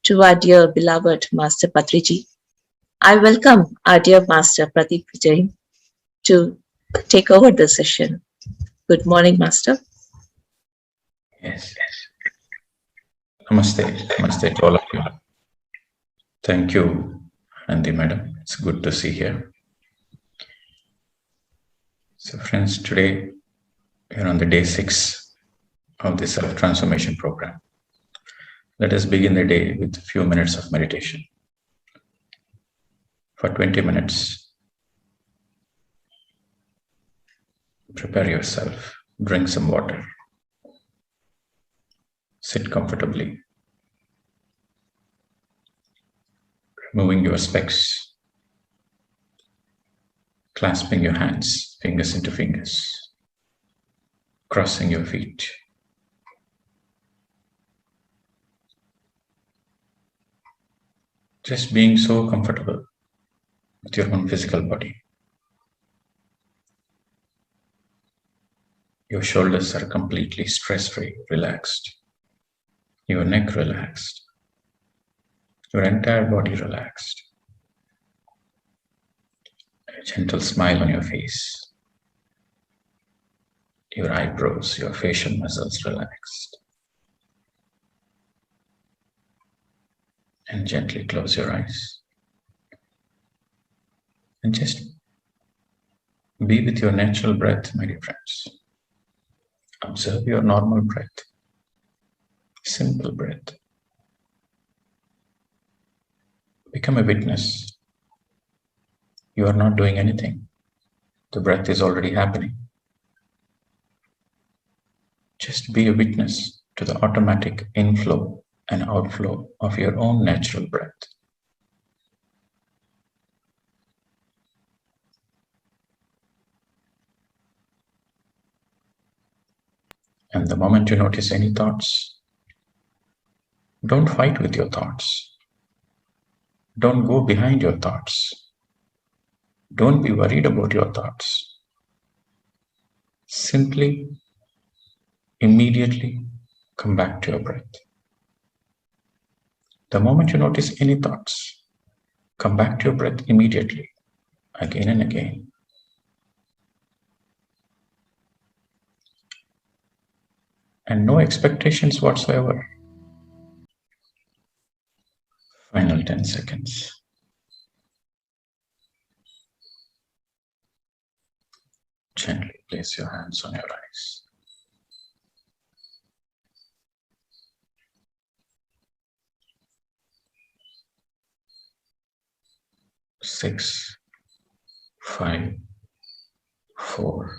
to our dear beloved Master Patriji. I welcome our dear Master Pradeep Vijay to take over the session. Good morning, Master. Yes. Namaste. Namaste to all of you. Thank you, Andy Madam. It's good to see here. So friends, today we are on the day 6 of the self-transformation program. Let us begin the day with a few minutes of meditation. For 20 minutes, prepare yourself, drink some water, sit comfortably, removing your specs, clasping your hands, fingers into fingers, crossing your feet. Just being so comfortable with your own physical body. Your shoulders are completely stress-free, relaxed. Your neck relaxed. Your entire body relaxed. A gentle smile on your face. Your eyebrows, your facial muscles relaxed. And gently close your eyes. And just be with your natural breath, my dear friends. Observe your normal breath. Simple breath. Become a witness. You are not doing anything. The breath is already happening. Just be a witness to the automatic inflow and outflow of your own natural breath. And the moment you notice any thoughts, don't fight with your thoughts. Don't go behind your thoughts. Don't be worried about your thoughts. Simply, immediately come back to your breath. The moment you notice any thoughts, come back to your breath immediately, again and again. And no expectations whatsoever. Final 10 seconds. Gently place your hands on your eyes. Six, 5, 4,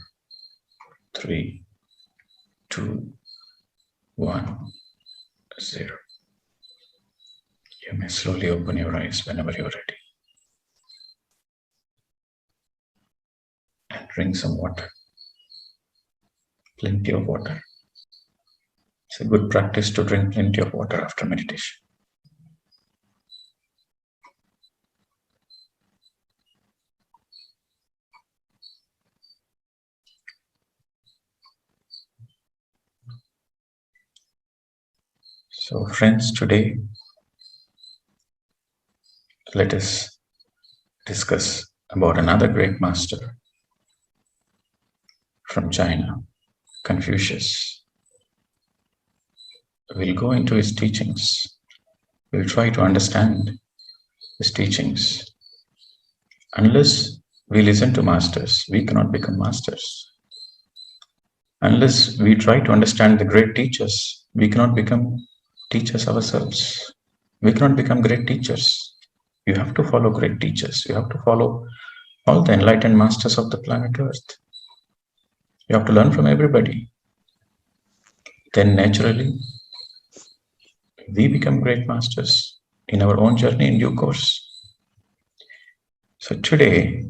3, 2, 1, 0. You may slowly open your eyes whenever you're ready. And drink some water. Plenty of water. It's a good practice to drink plenty of water after meditation. So friends, today let us discuss about another great master from China, Confucius. We'll go into his teachings. We'll try to understand his teachings. Unless we listen to masters, we cannot become masters. Unless we try to understand the great teachers, we cannot become teachers ourselves. We cannot become great teachers. You have to follow great teachers. You have to follow all the enlightened masters of the planet Earth. You have to learn from everybody. Then naturally, we become great masters in our own journey in due course. So today,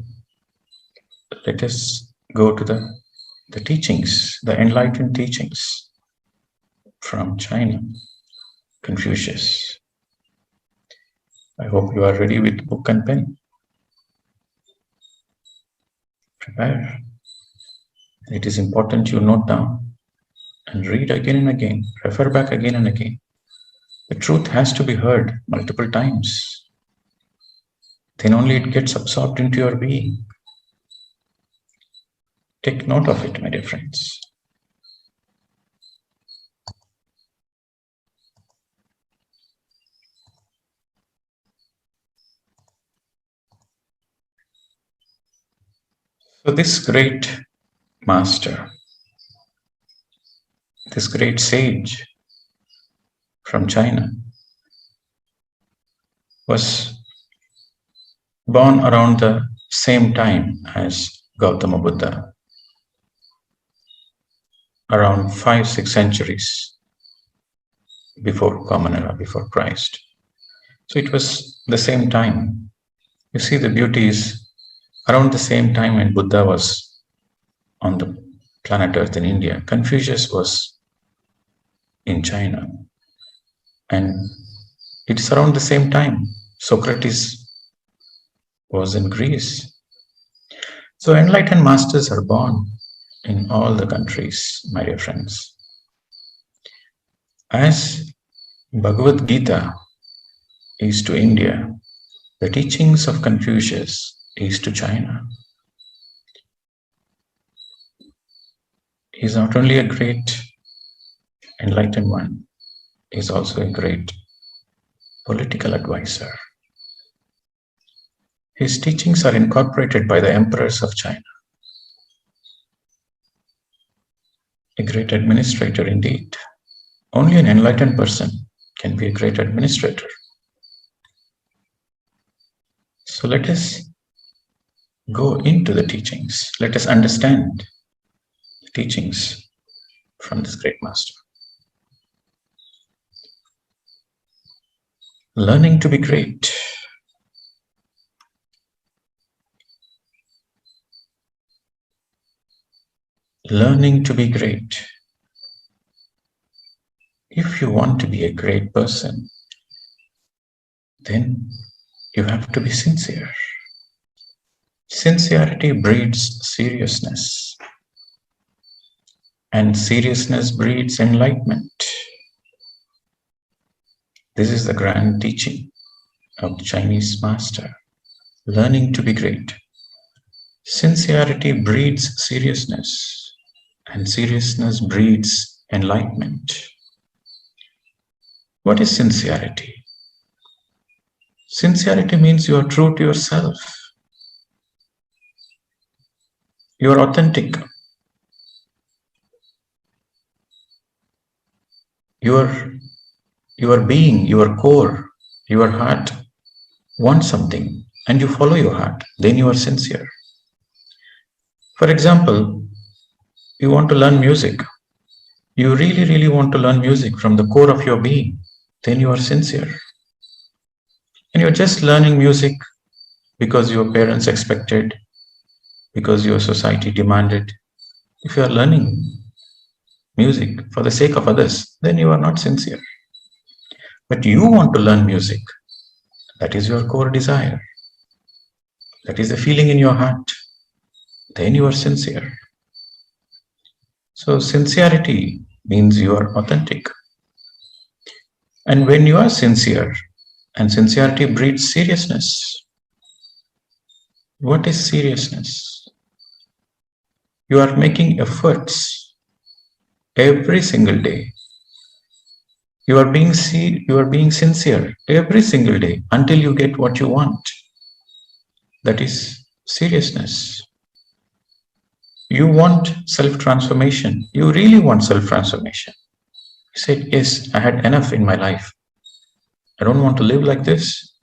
let us go to the teachings, the enlightened teachings from China, Confucius. I hope you are ready with book and pen. Prepare. It is important you note down and read again and again, refer back again and again. The truth has to be heard multiple times. Then only it gets absorbed into your being. Take note of it, my dear friends. So this great master, this great sage from China, was born around the same time as Gautama Buddha, around 5-6 centuries before Common Era, before Christ. So it was the same time. You see, the beauty is around the same time when Buddha was on the planet Earth in India, Confucius was in China. And it's around the same time Socrates was in Greece. So enlightened masters are born in all the countries, my dear friends. As Bhagavad Gita is to India, the teachings of Confucius is to China. He is not only a great enlightened one, he is also a great political advisor. His teachings are incorporated by the emperors of China. A great administrator indeed. Only an enlightened person can be a great administrator. So let us go into the teachings. Let us understand the teachings from this great master. Learning to be great. Learning to be great. If you want to be a great person, then you have to be sincere. Sincerity breeds seriousness, and seriousness breeds enlightenment. This is the grand teaching of the Chinese master. Learning to be great. Sincerity breeds seriousness, and seriousness breeds enlightenment. What is sincerity? Sincerity means you are true to yourself. You are authentic. Your being, your core, your heart wants something and you follow your heart. Then you are sincere. For example, you want to learn music. You really, really want to learn music from the core of your being. Then you are sincere. And you're just learning music because your parents expected, because your society demanded. If you are learning music for the sake of others, then you are not sincere. But you want to learn music. That is your core desire. That is the feeling in your heart. Then you are sincere. So sincerity means you are authentic. And when you are sincere, and sincerity breeds seriousness. What is seriousness? You are making efforts every single day. You are being sincere every single day until you get what you want. That is seriousness. You want self-transformation. You really want self-transformation. You said, yes, I had enough in my life. I don't want to live like this.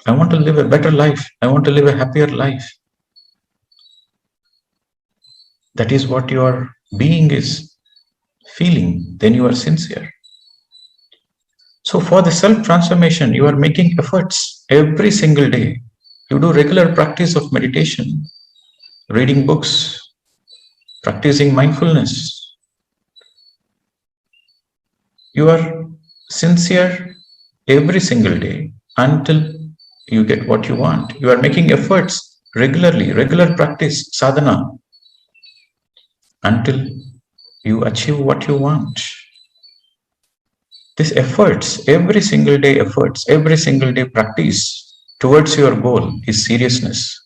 I want to live a better life. I want to live a happier life. That is what your being is feeling. Then you are sincere. So for the self-transformation, you are making efforts every single day. You do regular practice of meditation, reading books, practicing mindfulness. You are sincere every single day until you get what you want. You are making efforts regularly, regular practice, sadhana, until you achieve what you want. This efforts, every single day efforts, every single day practice towards your goal is seriousness.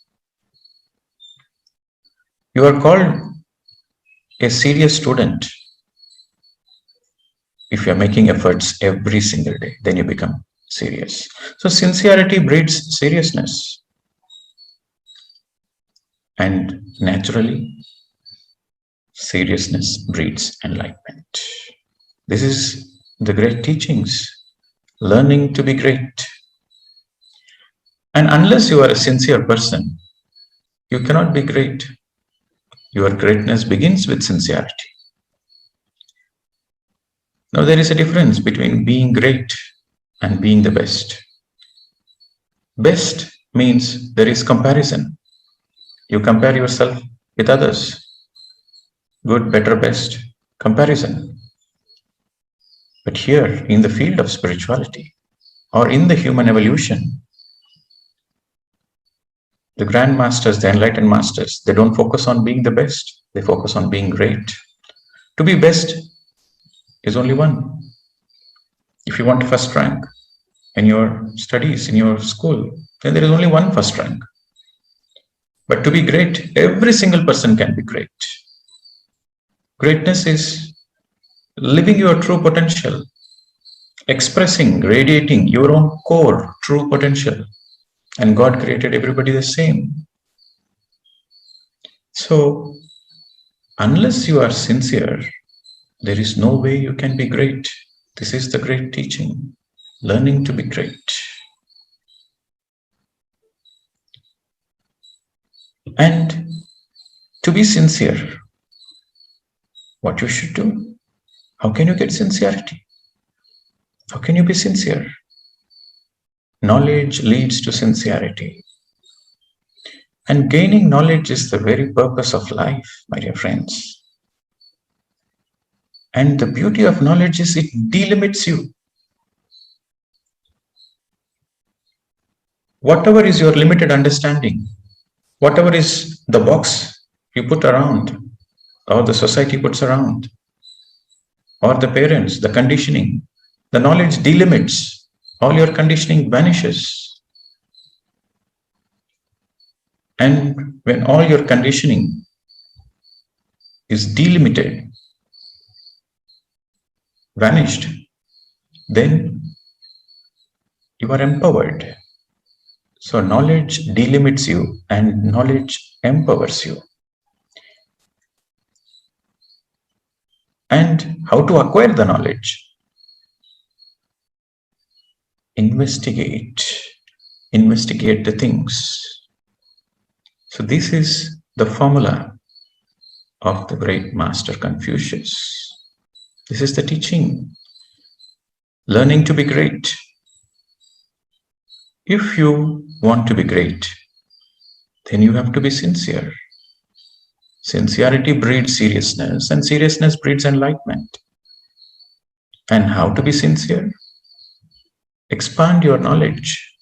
You are called a serious student if you are making efforts every single day, then you become serious. So sincerity breeds seriousness. And naturally, seriousness breeds enlightenment. This is the great teachings, learning to be great. And unless you are a sincere person, you cannot be great. Your greatness begins with sincerity. Now, there is a difference between being great and being the best. Best means there is comparison. You compare yourself with others. Good, better, best. Comparison. But here, in the field of spirituality or in the human evolution, the grand masters, the enlightened masters, they don't focus on being the best. They focus on being great. To be best is only one. If you want first rank in your studies, in your school, then there is only one first rank. But to be great, every single person can be great. Greatness is living your true potential, expressing, radiating your own core, true potential. And God created everybody the same. So, unless you are sincere, there is no way you can be great. This is the great teaching, learning to be great. And to be sincere, what you should do? How can you get sincerity? How can you be sincere? Knowledge leads to sincerity. And gaining knowledge is the very purpose of life, my dear friends. And the beauty of knowledge is it delimits you. Whatever is your limited understanding, whatever is the box you put around, or the society puts around, or the parents, the conditioning, the knowledge delimits. All your conditioning vanishes. And when all your conditioning is delimited, vanished, then you are empowered. So knowledge delimits you and knowledge empowers you. And how to acquire the knowledge? Investigate the things. So this is the formula of the great master Confucius. This is the teaching, learning to be great. If you want to be great, then you have to be sincere. Sincerity breeds seriousness, and seriousness breeds enlightenment. And how to be sincere? Expand your knowledge.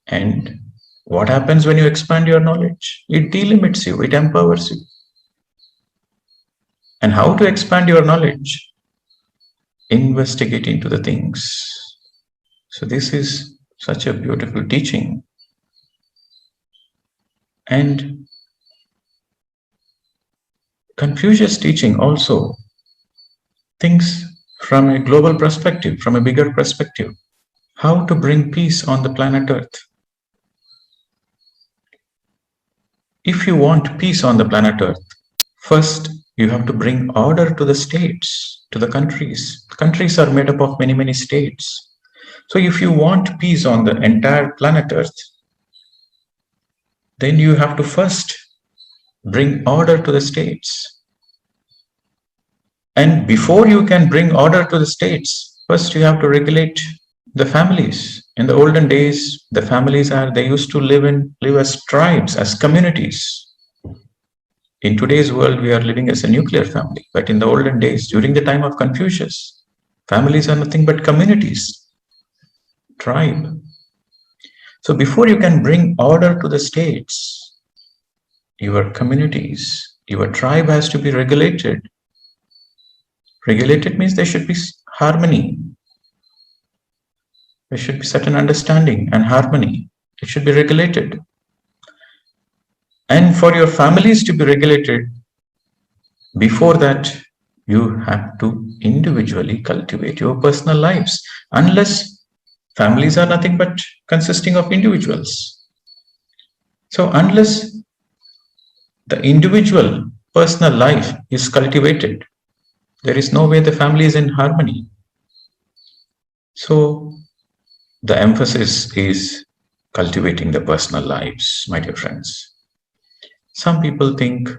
And what happens when you expand your knowledge? It delimits you, it empowers you. And how to expand your knowledge? Investigate into the things. So this is such a beautiful teaching. And Confucius' teaching also thinks from a global perspective, from a bigger perspective, how to bring peace on the planet Earth. If you want peace on the planet Earth, first you have to bring order to the states, to the countries. Countries are made up of many, many states. So if you want peace on the entire planet Earth, then you have to first bring order to the states. And before you can bring order to the states, first you have to regulate the families. In the olden days, the families they used to live as tribes, as communities. In today's world, we are living as a nuclear family. But in the olden days, during the time of Confucius, families are nothing but communities, tribe. So before you can bring order to the states, your communities, your tribe has to be regulated. Regulated means there should be harmony. There should be certain understanding and harmony. It should be regulated. And for your families to be regulated, before that, you have to individually cultivate your personal lives. Unless families are nothing but consisting of individuals. So unless the individual personal life is cultivated, there is no way the family is in harmony. So the emphasis is cultivating the personal lives, my dear friends. Some people think,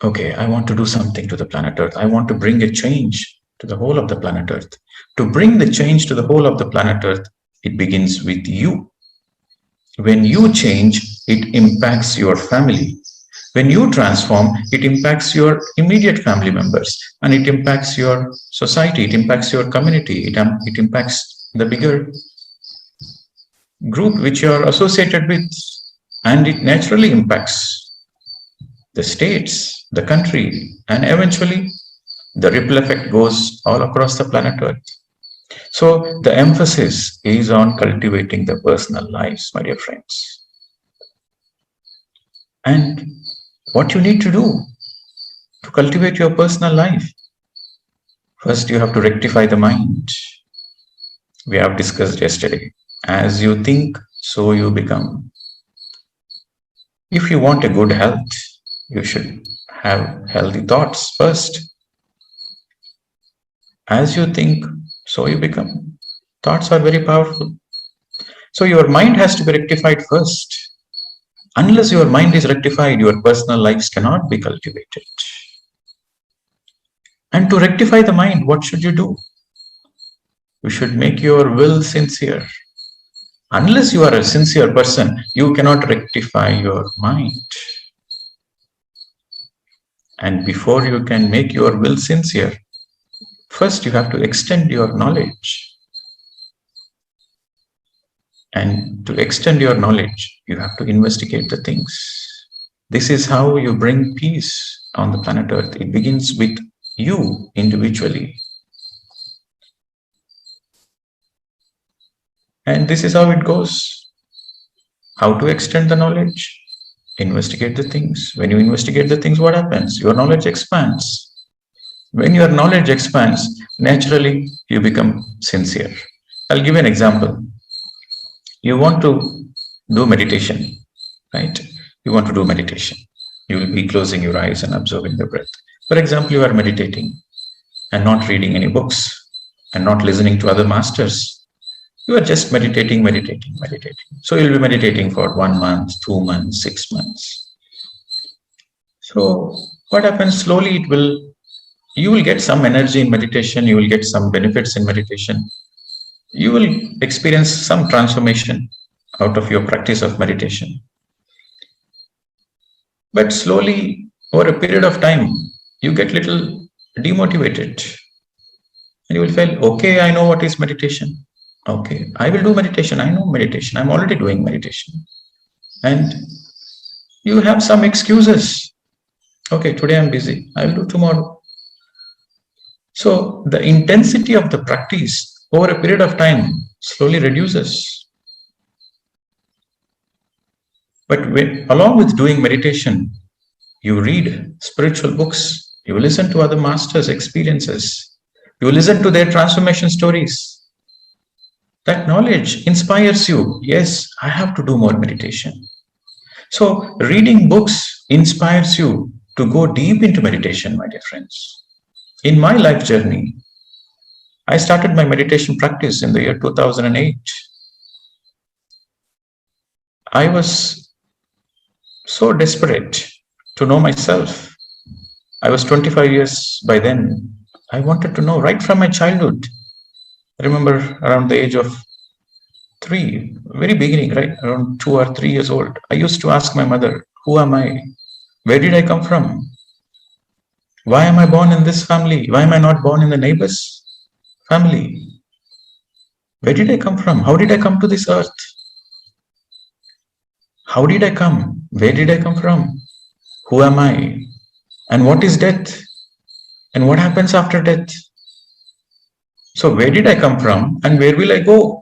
okay, I want to do something to the planet Earth. I want to bring a change to the whole of the planet Earth. To bring the change to the whole of the planet Earth, it begins with you. When you change, it impacts your family. When you transform, it impacts your immediate family members, and it impacts your society, it impacts your community, it impacts the bigger group which you are associated with, and it naturally impacts the states, the country, and eventually the ripple effect goes all across the planet Earth. So the emphasis is on cultivating the personal lives, my dear friends. And what you need to do to cultivate your personal life? First, you have to rectify the mind. We have discussed yesterday. As you think, so you become. If you want a good health, you should have healthy thoughts first. As you think, so you become. Thoughts are very powerful. So your mind has to be rectified first. Unless your mind is rectified, your personal lives cannot be cultivated. And to rectify the mind, what should you do? You should make your will sincere. Unless you are a sincere person, you cannot rectify your mind. And before you can make your will sincere, first you have to extend your knowledge. And to extend your knowledge, you have to investigate the things. This is how you bring peace on the planet Earth. It begins with you individually. And this is how it goes. How to extend the knowledge? Investigate the things. When you investigate the things, what happens? Your knowledge expands. When your knowledge expands, naturally you become sincere. I'll give you an example. You want to do meditation, right? You want to do meditation. You will be closing your eyes and observing the breath. For example, you are meditating and not reading any books and not listening to other masters. You are just meditating. So you'll be meditating for 1 month, 2 months, 6 months. So what happens slowly, you will get some energy in meditation. You will get some benefits in meditation. You will experience some transformation out of your practice of meditation. But slowly, over a period of time, you get little demotivated. And you will feel, okay, I know what is meditation. Okay, I will do meditation. I know meditation. I'm already doing meditation. And you have some excuses. Okay, today I'm busy. I will do tomorrow. So the intensity of the practice over a period of time slowly reduces. But along with doing meditation, you read spiritual books, you will listen to other masters' experiences, you will listen to their transformation stories. That knowledge inspires you. Yes, I have to do more meditation. So reading books inspires you to go deep into meditation, my dear friends. In my life journey, I started my meditation practice in the year 2008. I was so desperate to know myself. I was 25 years by then. I wanted to know right from my childhood. I remember around the age of 3, very beginning, right? Around 2 or 3 years old. I used to ask my mother, who am I? Where did I come from? Why am I born in this family? Why am I not born in the neighbor's family? Where did I come from? How did I come to this earth? How did I come? Where did I come from? Who am I? And what is death? And what happens after death? So where did I come from and where will I go?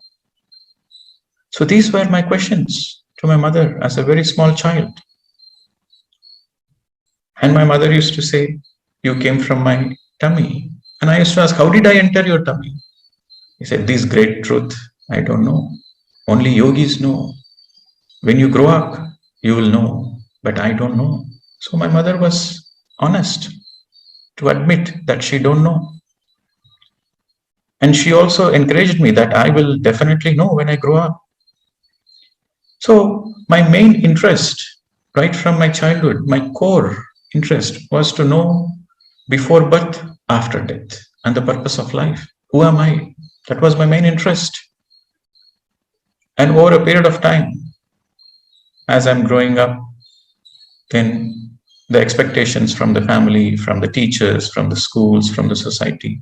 So these were my questions to my mother as a very small child. And my mother used to say, you came from my tummy. And I used to ask, how did I enter your tummy? He said, this great truth, I don't know. Only yogis know. When you grow up, you will know, but I don't know. So my mother was honest to admit that she don't know. And she also encouraged me that I will definitely know when I grow up. So my main interest, right from my childhood, my core interest was to know before birth, after death, and the purpose of life. Who am I? That was my main interest. And over a period of time, as I'm growing up, then the expectations from the family, from the teachers, from the schools, from the society.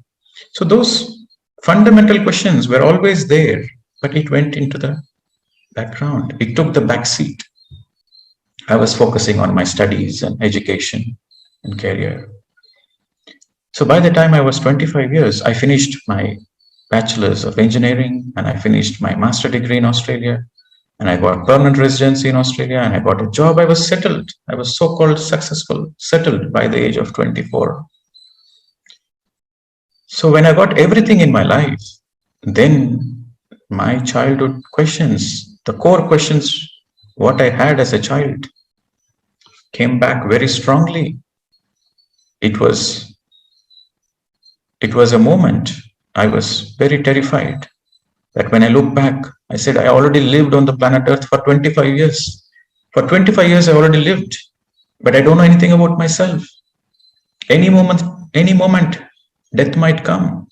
So those fundamental questions were always there, but it went into the background. It took the back seat. I was focusing on my studies and education and career. So by the time I was 25 years, I finished my bachelor's of engineering and I finished my master degree in Australia. And I got permanent residency in Australia and I got a job. I was settled. I was so-called successful, settled by the age of 24. So when I got everything in my life, then my childhood questions, the core questions, what I had as a child, came back very strongly. It was a moment I was very terrified that when I look back, I said, I already lived on the planet Earth for 25 years. For 25 years, I already lived, but I don't know anything about myself. Any moment, death might come.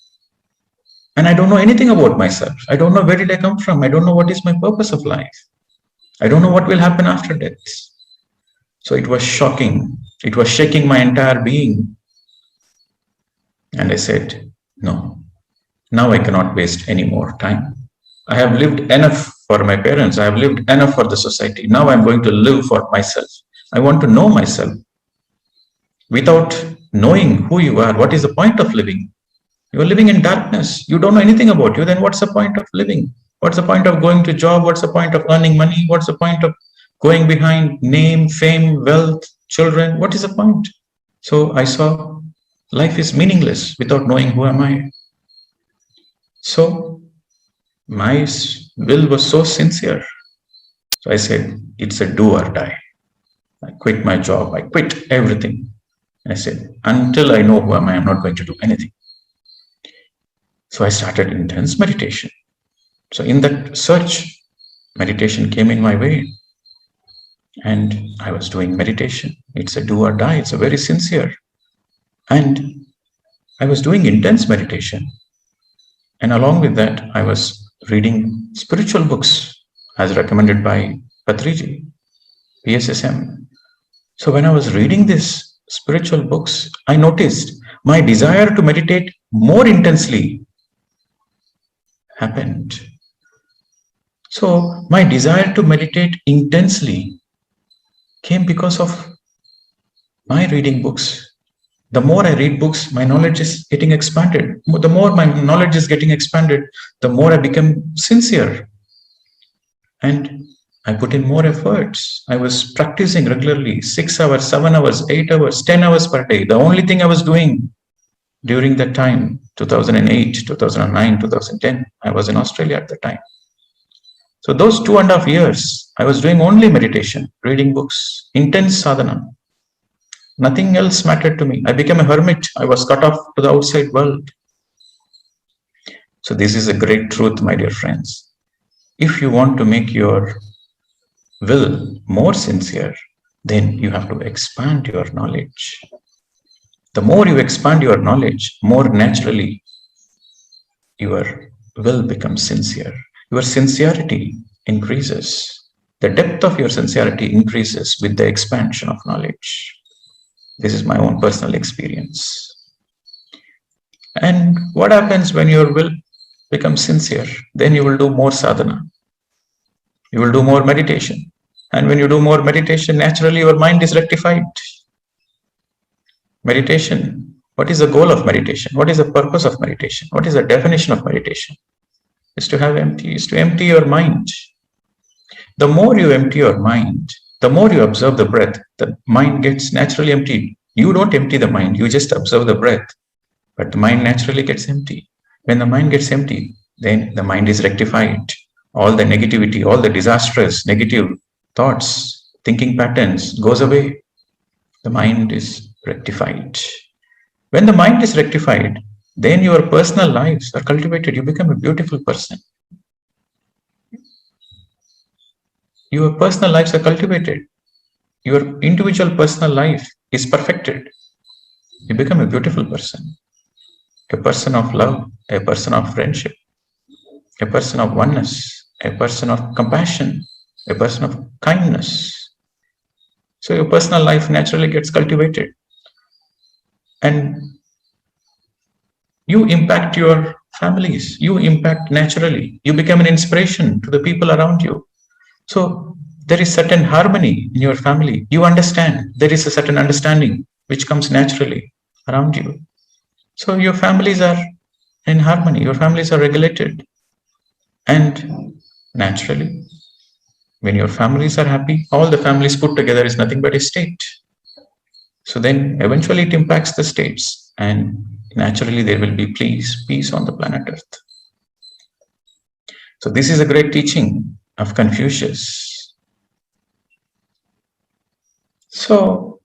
And I don't know anything about myself. I don't know where did I come from. I don't know what is my purpose of life. I don't know what will happen after death. So it was shocking. It was shaking my entire being. And I said, no, now I cannot waste any more time. I have lived enough for my parents. I have lived enough for the society. Now I'm going to live for myself. I want to know myself. Without knowing who you are, what is the point of living? You are living in darkness. You don't know anything about you. Then what's the point of living? What's the point of going to job? What's the point of earning money? What's the point of going behind name, fame, wealth, children? What is the point? So I saw life is meaningless without knowing who am I. So my will was so sincere. So I said, it's a do or die. I quit my job. I quit everything. I said, until I know who am I, I'm not going to do anything. So I started intense meditation. So in that search, meditation came in my way. And I was doing meditation. It's a do or die. It's a very sincere. And I was doing intense meditation. And along with that, I was reading spiritual books as recommended by Patriji, pssm. So when I was reading these spiritual books, I noticed my desire to meditate more intensely happened. So my desire to meditate intensely came because of my reading books. The more I read books, my knowledge is getting expanded. The more my knowledge is getting expanded, the more I become sincere. And I put in more efforts. I was practicing regularly, 6 hours, 7 hours, 8 hours, 10 hours per day. The only thing I was doing during that time, 2008, 2009, 2010, I was in Australia at the time. So those 2.5 years, I was doing only meditation, reading books, intense sadhana. Nothing else mattered to me. I became a hermit. I was cut off to the outside world. So this is a great truth, my dear friends. If you want to make your will more sincere, then you have to expand your knowledge. The more you expand your knowledge, more naturally your will becomes sincere. Your sincerity increases. The depth of your sincerity increases with the expansion of knowledge. This is my own personal experience. And what happens when your will becomes sincere? Then you will do more sadhana. You will do more meditation. And when you do more meditation, naturally your mind is rectified. Meditation What is the goal of meditation? What is the purpose of meditation? What is the definition of meditation? Is to empty your mind. The more you empty your mind, the more you observe the breath, the mind gets naturally emptied. You don't empty the mind, you just observe the breath, but the mind naturally gets empty. When the mind gets empty, then the mind is rectified. All the negativity, all the disastrous, negative thoughts, thinking patterns goes away. The mind is rectified. When the mind is rectified, then your personal lives are cultivated. You become a beautiful person. Your personal lives are cultivated. Your individual personal life is perfected. You become a beautiful person. A person of love, a person of friendship, a person of oneness, a person of compassion, a person of kindness. So your personal life naturally gets cultivated. And you impact your families, you impact naturally, you become an inspiration to the people around you. So there is certain harmony in your family. You understand, there is a certain understanding which comes naturally around you. So your families are in harmony, your families are regulated. And naturally, when your families are happy, all the families put together is nothing but a state. So then eventually it impacts the states, and naturally there will be peace on the planet Earth. So this is a great teaching of Confucius. So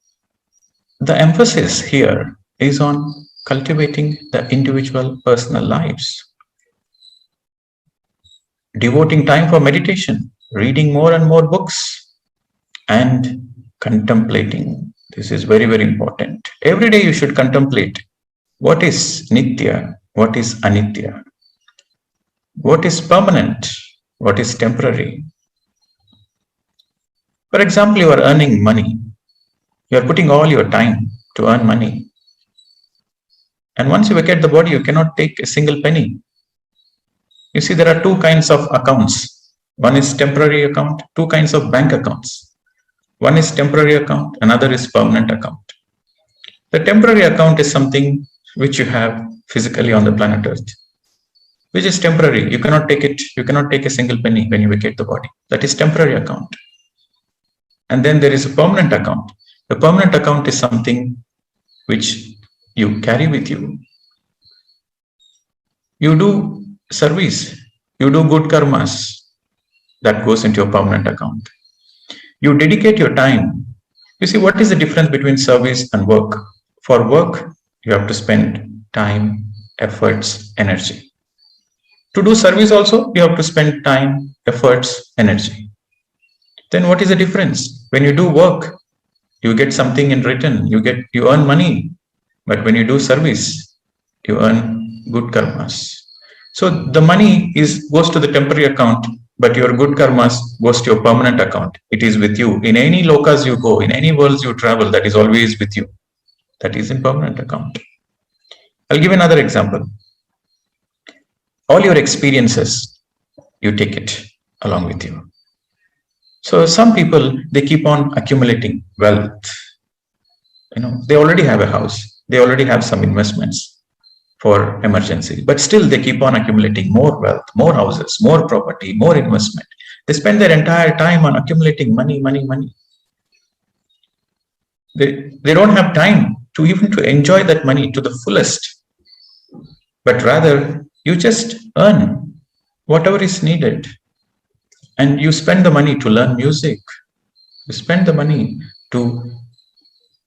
the emphasis here is on cultivating the individual personal lives, devoting time for meditation, reading more and more books, and contemplating. This is very, very important. Every day you should contemplate what is nitya, what is anitya, what is permanent, what is temporary. For example, you are earning money. You are putting all your time to earn money. And once you vacate the body, you cannot take a single penny. You see, there are two kinds of accounts. One is temporary account, two kinds of bank accounts. One is temporary account, another is permanent account. The temporary account is something which you have physically on the planet Earth, which is temporary. You cannot take it. You cannot take a single penny when you vacate the body. That is temporary account. And then there is a permanent account. The permanent account is something which you carry with you. You do service, you do good karmas, that goes into your permanent account. You dedicate your time. You see, what is the difference between service and work? For work, you have to spend time, efforts, energy. To do service also, you have to spend time, efforts, energy. Then what is the difference? When you do work, you get something in return, you earn money. But when you do service, you earn good karmas. So the money goes to the temporary account, but your good karmas goes to your permanent account. It is with you. In any lokas you go, in any worlds you travel, that is always with you. That is in permanent account. I'll give another example. All your experiences, you take it along with you. So some people, they keep on accumulating wealth. They already have a house. They already have some investments for emergency, but still they keep on accumulating more wealth, more houses, more property, more investment. They spend their entire time on accumulating money. They don't have time to even to enjoy that money to the fullest, but rather you just earn whatever is needed, and you spend the money to learn music. You spend the money to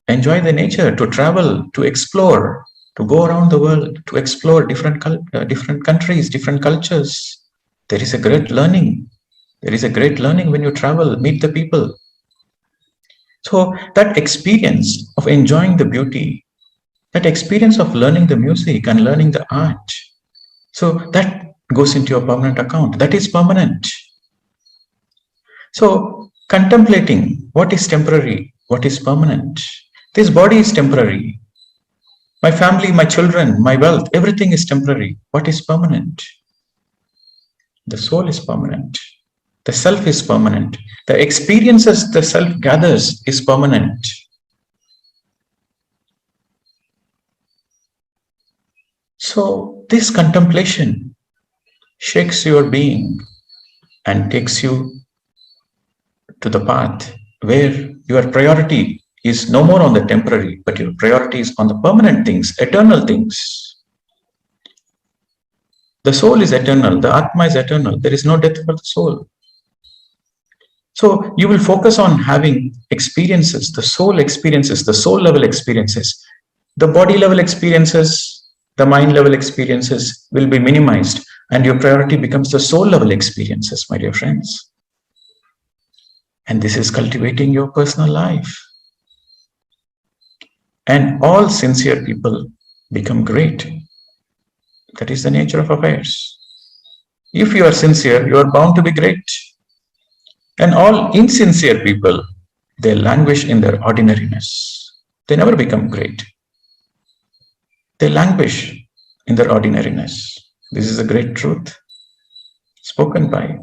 enjoy the nature, to travel, to explore, to go around the world, to explore different countries, different cultures. There is a great learning. There is a great learning when you travel, meet the people. So that experience of enjoying the beauty, that experience of learning the music and learning the art, so that goes into your permanent account. That is permanent. So contemplating what is temporary, what is permanent. This body is temporary. My family, my children, my wealth, everything is temporary. What is permanent? The soul is permanent. The self is permanent. The experiences the self gathers is permanent. So this contemplation shakes your being and takes you to the path where your priority is no more on the temporary, but your priority is on the permanent things, eternal things. The soul is eternal, the Atma is eternal. There is no death for the soul. So you will focus on having experiences, the soul level experiences. The body level experiences, the mind level experiences will be minimized, and your priority becomes the soul level experiences, my dear friends. And this is cultivating your personal life. And all sincere people become great. That is the nature of affairs. If you are sincere, you are bound to be great. And all insincere people, they languish in their ordinariness. They never become great. They languish in their ordinariness. This is a great truth spoken by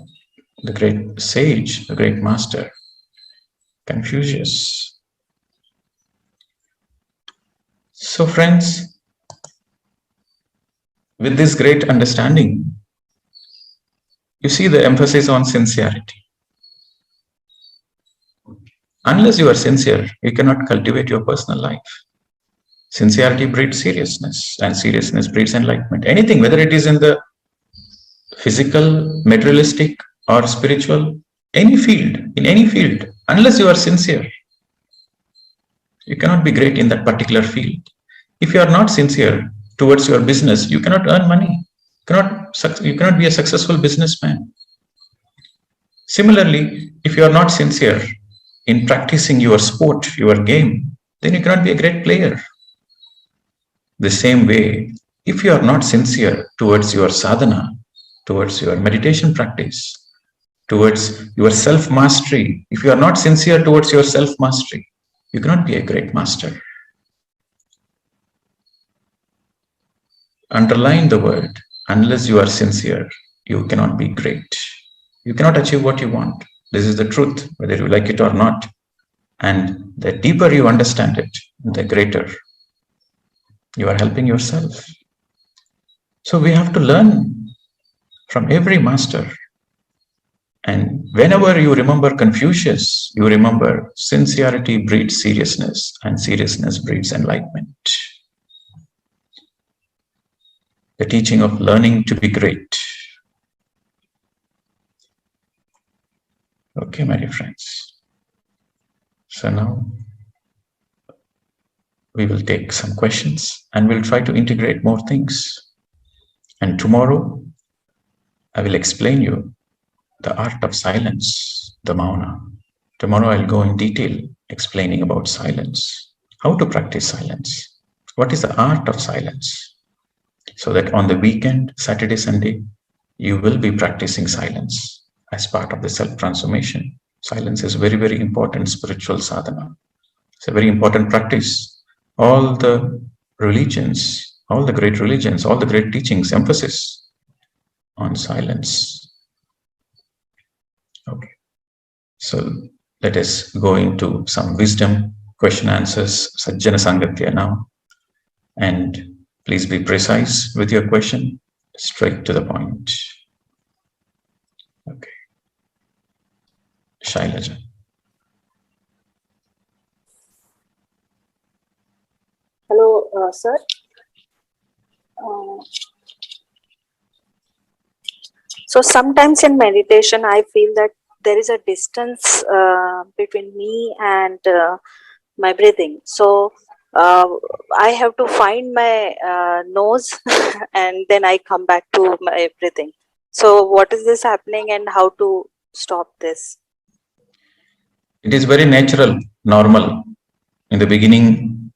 the great sage, the great master, Confucius. So friends, with this great understanding, you see the emphasis on sincerity. Unless you are sincere, you cannot cultivate your personal life. Sincerity breeds seriousness, and seriousness breeds enlightenment. Anything, whether it is in the physical, materialistic, or spiritual, in any field, unless you are sincere, you cannot be great in that particular field. If you are not sincere towards your business, you cannot earn money. You cannot be a successful businessman. Similarly, if you are not sincere in practicing your sport, your game, then you cannot be a great player. The same way, if you are not sincere towards your sadhana, towards your meditation practice, towards your self-mastery, if you are not sincere towards your self-mastery, you cannot be a great master. Underline the word, unless you are sincere, you cannot be great. You cannot achieve what you want. This is the truth, whether you like it or not. And the deeper you understand it, the greater you are helping yourself. So we have to learn from every master. And whenever you remember Confucius, you remember sincerity breeds seriousness, and seriousness breeds enlightenment. The teaching of learning to be great. Okay, my dear friends. So now we will take some questions and we'll try to integrate more things. And tomorrow I will explain you the art of silence, the Mouna. Tomorrow I'll go in detail explaining about silence, how to practice silence, what is the art of silence, so that on the weekend, Saturday, Sunday, you will be practicing silence as part of the self-transformation. Silence is very, very important spiritual sadhana. It's a very important practice. All the religions, all the great religions, all the great teachings, emphasis on silence. Okay. So let us go into some wisdom, question answers, Sajjana Sangatya now. And please be precise with your question, straight to the point. Okay. Shailaja. Hello, sir. So sometimes in meditation, I feel that there is a distance between me and my breathing. So I have to find my nose and then I come back to my breathing. So what is this happening and how to stop this? It is very natural, normal. In the beginning,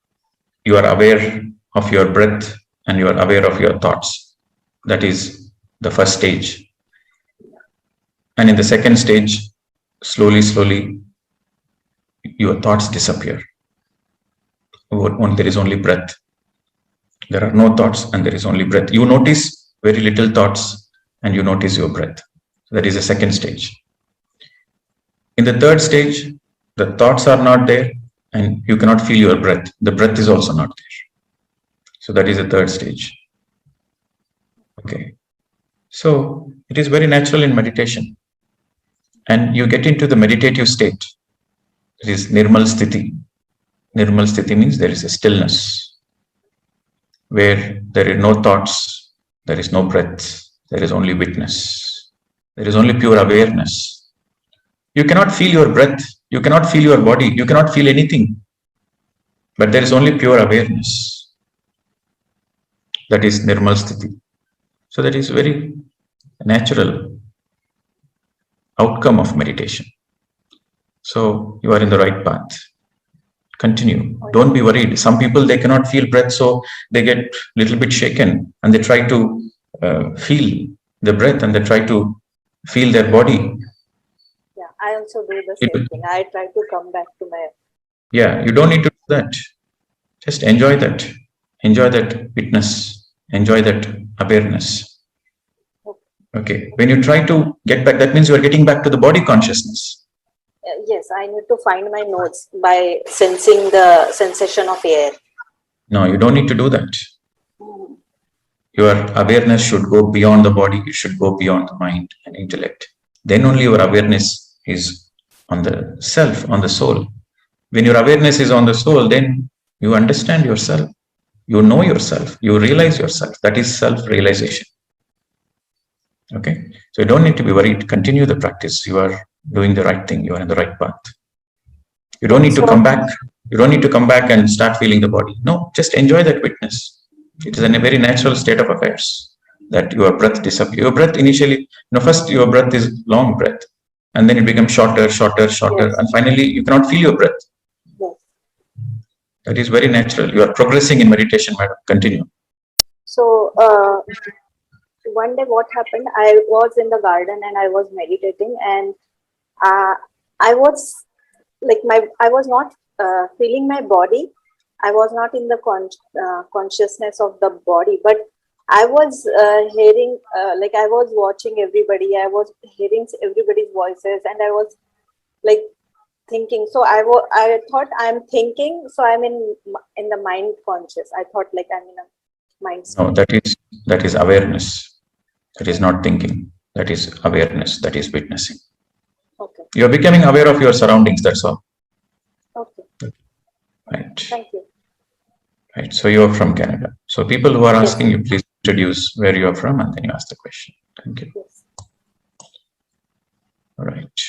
you are aware of your breath and you are aware of your thoughts. That is the first stage. And in the second stage, slowly, your thoughts disappear. When there is only breath. There are no thoughts and there is only breath. You notice very little thoughts and you notice your breath. That is the second stage. In the third stage, the thoughts are not there and you cannot feel your breath. The breath is also not there. So that is the third stage. Okay. So it is very natural in meditation. And you get into the meditative state. It is Nirmal Sthiti. Nirmal Sthiti means there is a stillness where there are no thoughts, there is no breath, there is only witness, there is only pure awareness. You cannot feel your breath, you cannot feel your body, you cannot feel anything, but there is only pure awareness. That is Nirmal Sthiti. So that is very natural outcome of meditation. So you are in the right path. Continue. Don't be worried. Some people, they cannot feel breath, so they get a little bit shaken and they try to feel the breath and they try to feel their body. Yeah, I also do the same thing. I try to come back to my... Yeah, you don't need to do that. Just enjoy that. Enjoy that witness. Enjoy that awareness. Okay. When you try to get back, that means you are getting back to the body consciousness. Yes, I need to find my nodes by sensing the sensation of air. No, you don't need to do that. Your awareness should go beyond the body. It should go beyond the mind and intellect. Then only your awareness is on the self, on the soul. When your awareness is on the soul, then you understand yourself. You know yourself. You realize yourself. That is self-realization. Okay. So you don't need to be worried. Continue the practice. You are doing the right thing. You are in the right path. You don't need to come back. You don't need to come back and start feeling the body. No, just enjoy that witness. It is in a very natural state of affairs that your breath disappears. Your breath initially, first your breath is long breath, and then it becomes shorter, shorter, shorter, Yes. and finally you cannot feel your breath. Yes. That is very natural. You are progressing in meditation, madam. Continue. So one day what happened, I was in the garden and I was meditating, and I was like I was not feeling my body. I was not in the consciousness of the body, but I was hearing, like I was watching everybody. I was hearing everybody's voices, and I was like thinking. So I thought I'm thinking. So I'm in the mind conscious. I thought like I'm in a mind state. No, that is awareness. That is not thinking. That is awareness. That is witnessing. Okay. You are becoming aware of your surroundings. That's all. Okay. Right. Thank you. Right. So you are from Canada. So people who are asking you, please introduce where you are from, and then you ask the question. Thank you. Yes. All right.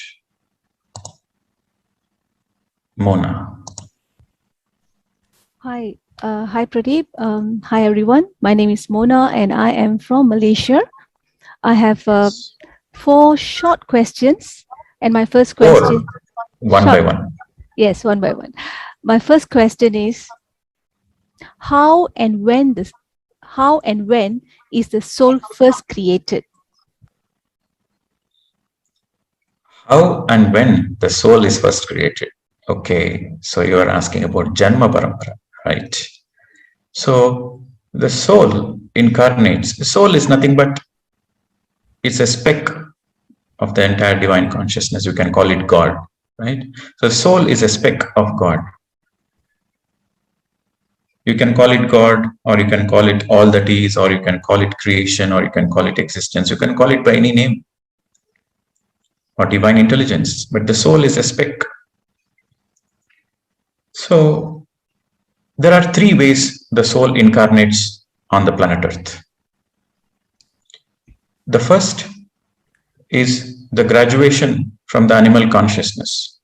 Mouna. Hi, hi Pradeep. Hi everyone. My name is Mouna and I am from Malaysia. I have 4 short questions, and my first question. One by one. Yes, one by one. My first question is, how and when is the soul first created? How and when the soul is first created? Okay, so you are asking about Janma Parampara, right? So the soul incarnates. The soul is nothing but it's a speck of the entire divine consciousness. You can call it God, right? So soul is a speck of God. You can call it God, or you can call it all that is, or you can call it creation, or you can call it existence. You can call it by any name, or divine intelligence, but the soul is a speck. So there are 3 ways the soul incarnates on the planet Earth. The first is the graduation from the animal consciousness.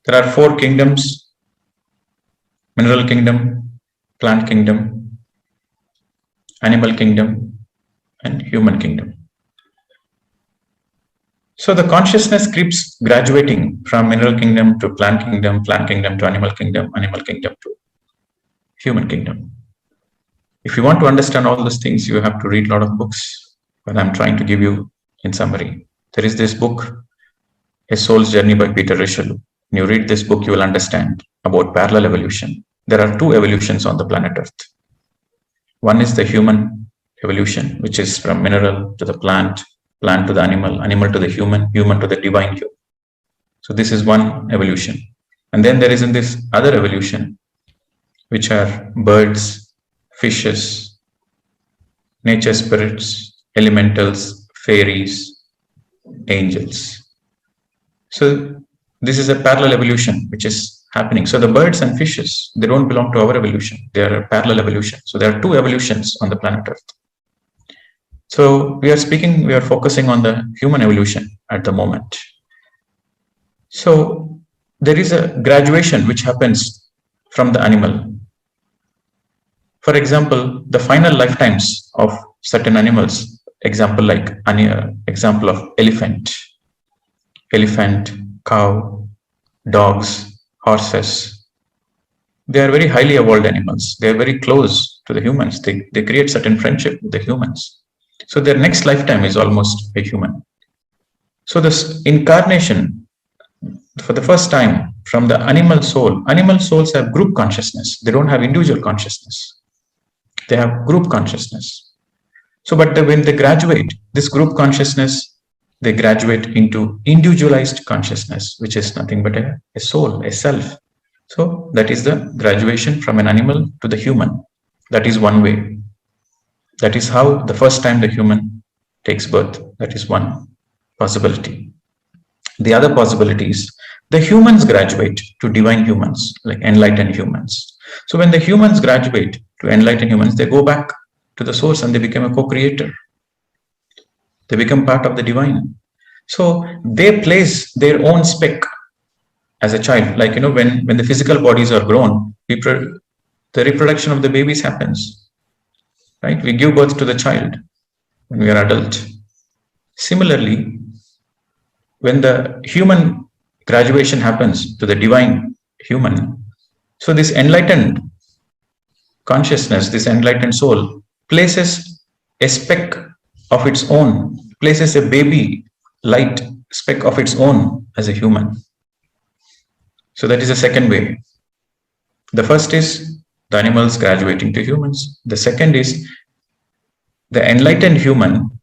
There are 4 kingdoms: mineral kingdom, plant kingdom, animal kingdom, and human kingdom. So the consciousness keeps graduating from mineral kingdom to plant kingdom to animal kingdom to human kingdom. If you want to understand all those things, you have to read a lot of books, but I'm trying to give you in summary. There is this book, A Soul's Journey by Peter Richelieu. When you read this book, you will understand about parallel evolution. There are 2 evolutions on the planet Earth. One is the human evolution, which is from mineral to the plant to the animal to the human to the divine human. So this is one evolution. And then there is in this other evolution, which are birds, fishes, nature spirits, elementals, fairies, angels. So this is a parallel evolution which is happening. So the birds and fishes, they don't belong to our evolution. They are a parallel evolution. So there are two evolutions on the planet Earth. So we are focusing on the human evolution at the moment. So there is a graduation which happens from the animal. For example, the final lifetimes of certain animals, example of elephant, cow, dogs, horses. They are very highly evolved animals. They are very close to the humans. They create certain friendship with the humans. So their next lifetime is almost a human. So this incarnation, for the first time, from the animal souls have group consciousness. They don't have individual consciousness. They have group consciousness. So, but when they graduate, this group consciousness, they graduate into individualized consciousness, which is nothing but a soul, a self. So that is the graduation from an animal to the human. That is one way. That is how the first time the human takes birth. That is one possibility. The other possibility is the humans graduate to divine humans, like enlightened humans. So when the humans graduate to enlightened humans, they go back to the source and they become a co-creator. They become part of the divine. So they place their own speck as a child. Like, when the physical bodies are grown, the reproduction of the babies happens. Right? We give birth to the child when we are adult. Similarly, when the human graduation happens to the divine human, so this enlightened consciousness, this enlightened soul, places a speck of its own, places a baby light speck of its own as a human. So that is the second way. The first is the animals graduating to humans. The second is the enlightened human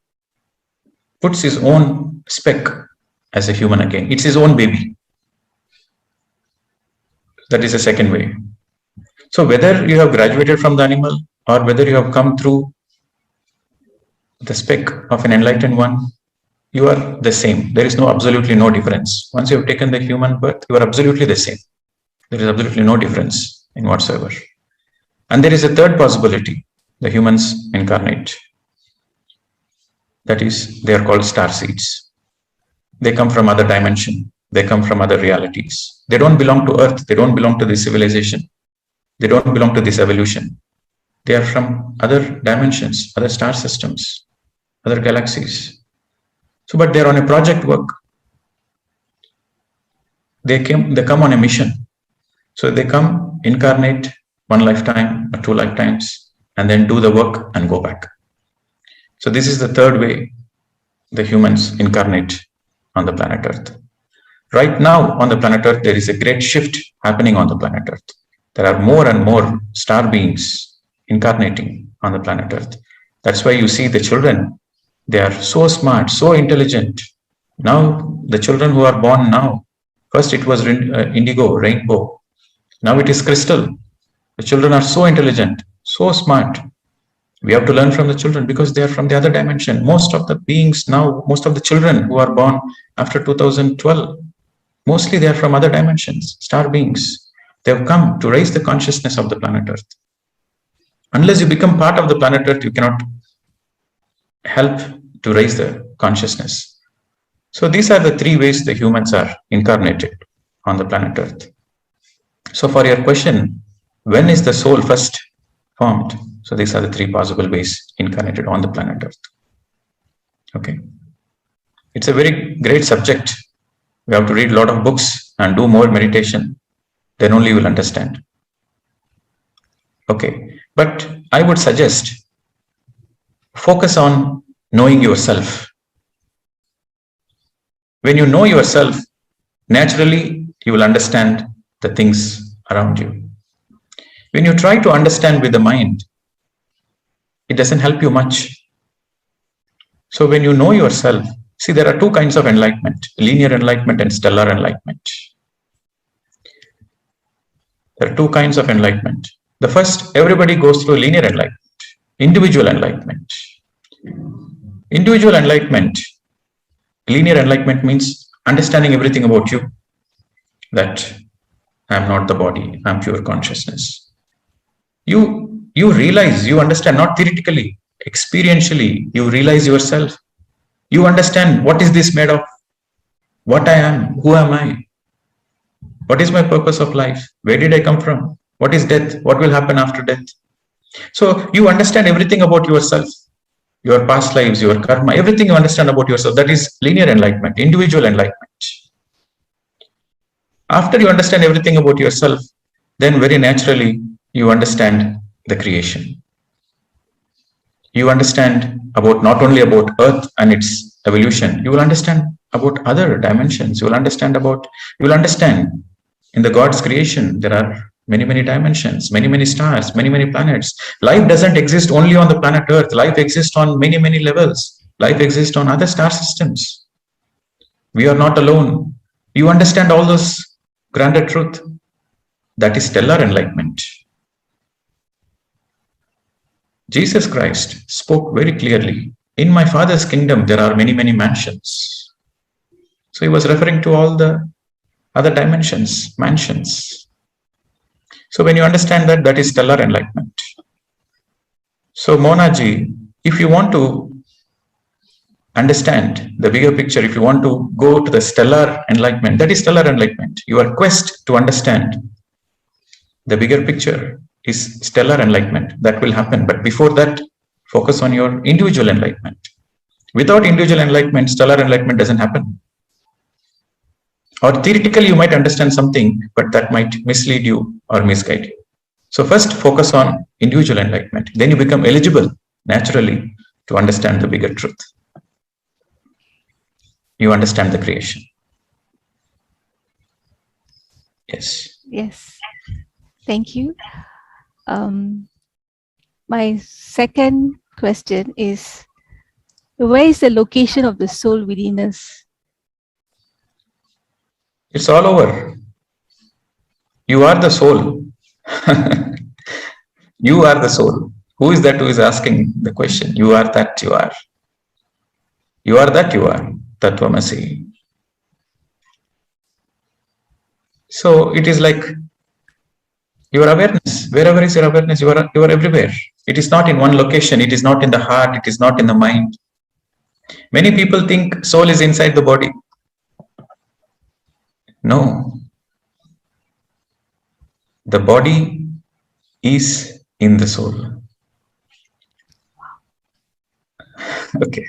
puts his own speck as a human again. It's his own baby. That is the second way. So whether you have graduated from the animal or whether you have come through the speck of an enlightened one, you are the same. There is absolutely no difference. Once you have taken the human birth, you are absolutely the same. There is absolutely no difference in whatsoever. And there is a third possibility. The humans incarnate. That is, they are called star seeds. They come from other dimension. They come from other realities. They don't belong to Earth. They don't belong to this civilization. They don't belong to this evolution. They are from other dimensions, other star systems, other galaxies. So, but they're on a project work. They come on a mission. So they come, incarnate one lifetime or two lifetimes, and then do the work and go back. So this is the third way the humans incarnate on the planet Earth. Right now on the planet Earth, there is a great shift happening on the planet Earth. There are more and more star beings incarnating on the planet Earth. That's why you see the children, they are so smart, so intelligent. Now, the children who are born now, first it was indigo, rainbow. Now it is crystal. The children are so intelligent, so smart. We have to learn from the children because they are from the other dimension. Most of the beings now, most of the children who are born after 2012, mostly they are from other dimensions, star beings. They have come to raise the consciousness of the planet Earth. Unless you become part of the planet Earth, you cannot help to raise the consciousness. So these are the three ways the humans are incarnated on the planet Earth. So for your question, when is the soul first formed? So these are the three possible ways incarnated on the planet Earth. Okay. It's a very great subject. We have to read a lot of books and do more meditation. Then only you will understand. Okay. But I would suggest focus on knowing yourself. When you know yourself, naturally you will understand the things around you. When you try to understand with the mind, it doesn't help you much. So when you know yourself, see, there are two kinds of enlightenment, linear enlightenment and stellar enlightenment. There are two kinds of enlightenment. The first, everybody goes through linear enlightenment, individual enlightenment. Individual enlightenment, linear enlightenment means understanding everything about you, that I am not the body, I am pure consciousness. You realize, you understand, not theoretically, experientially, you realize yourself. You understand what is this made of, what I am, who am I, what is my purpose of life, where did I come from, what is death, what will happen after death. So you understand everything about yourself, your past lives, your karma, everything you understand about yourself. That is linear enlightenment, individual enlightenment. After you understand everything about yourself, then very naturally you understand the creation. You understand about not only about Earth and its evolution, you will understand about other dimensions. You will understand in the God's creation, there are many dimensions, many stars, many planets. Life doesn't exist only on the planet Earth. Life exists on many levels. Life exists on other star systems. We are not alone. You understand all those grander truth. That is stellar enlightenment. Jesus Christ spoke very clearly, in my Father's kingdom there are many mansions. So he was referring to all the other dimensions, mansions. So when you understand that, that is stellar enlightenment. So Mouna ji, if you want to understand the bigger picture, if you want to go to the stellar enlightenment, that is stellar enlightenment. Your quest to understand the bigger picture is stellar enlightenment. That will happen. But before that, focus on your individual enlightenment. Without individual enlightenment, stellar enlightenment doesn't happen. Or theoretically, you might understand something, but that might mislead you or misguide you. So first, focus on individual enlightenment. Then you become eligible naturally to understand the bigger truth. You understand the creation. Yes. Yes. Thank you. My second question is, where is the location of the soul within us? It's all over. You are the soul. You are the soul. Who is that who is asking the question? You are that you are. You are that you are. Tattvamasi. So it is like your awareness. Wherever is your awareness, you are everywhere. It is not in one location. It is not in the heart. It is not in the mind. Many people think soul is inside the body. No. The body is in the soul. Okay.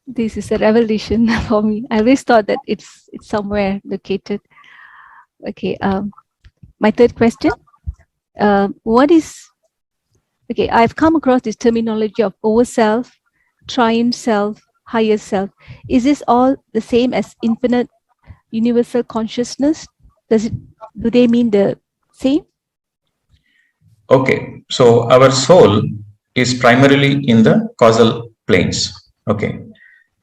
This is a revelation for me. I always thought that it's somewhere located. Okay. My third question. I've come across this terminology of overself, triune self, higher self. Is this all the same as infinite universal consciousness? Do they mean the same? Okay, so our soul is primarily in the causal planes. Okay,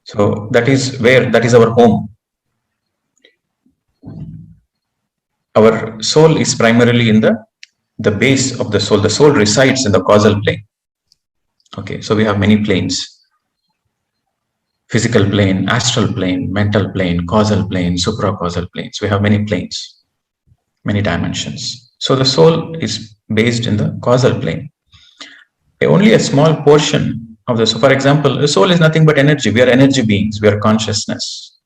so that is our home. Our soul is primarily in the base of the soul. The soul resides in the causal plane. Okay, so we have many planes. Physical plane, astral plane, mental plane, causal plane, supracausal planes. We have many planes, many dimensions. So the soul is based in the causal plane. Only a small portion of the soul, for example, the soul is nothing but energy. We are energy beings. We are consciousness.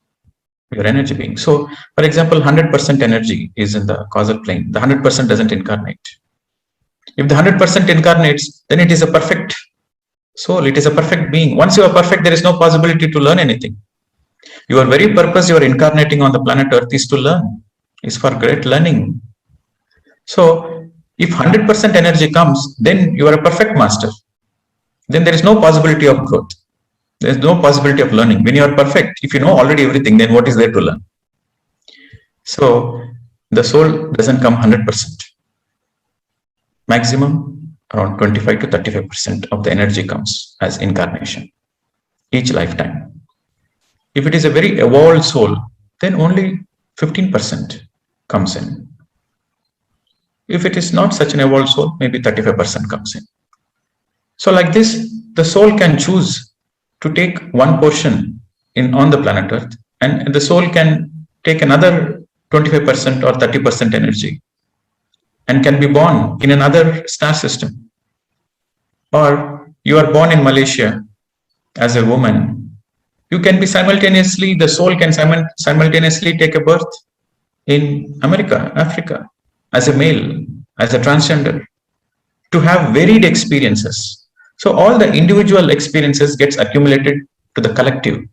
We are energy beings. So, for example, 100% energy is in the causal plane. The 100% doesn't incarnate. If the 100% incarnates, then it is a perfect soul. It is a perfect being. Once you are perfect, there is no possibility to learn anything. Your very purpose you are incarnating on the planet Earth is to learn, is for great learning. So, if 100% energy comes, then you are a perfect master. Then there is no possibility of growth. There is no possibility of learning. When you are perfect, if you know already everything, then what is there to learn? So, the soul doesn't come 100%. Maximum around 25 to 35% of the energy comes as incarnation each lifetime. If it is a very evolved soul, then only 15% comes in. If it is not such an evolved soul, maybe 35% comes in. So like this, the soul can choose to take one portion on the planet Earth, and the soul can take another 25% or 30% energy and can be born in another star system. Or you are born in Malaysia as a woman, you can be simultaneously, the soul can simultaneously take a birth in America, Africa, as a male, as a transgender, to have varied experiences. So all the individual experiences gets accumulated to the collective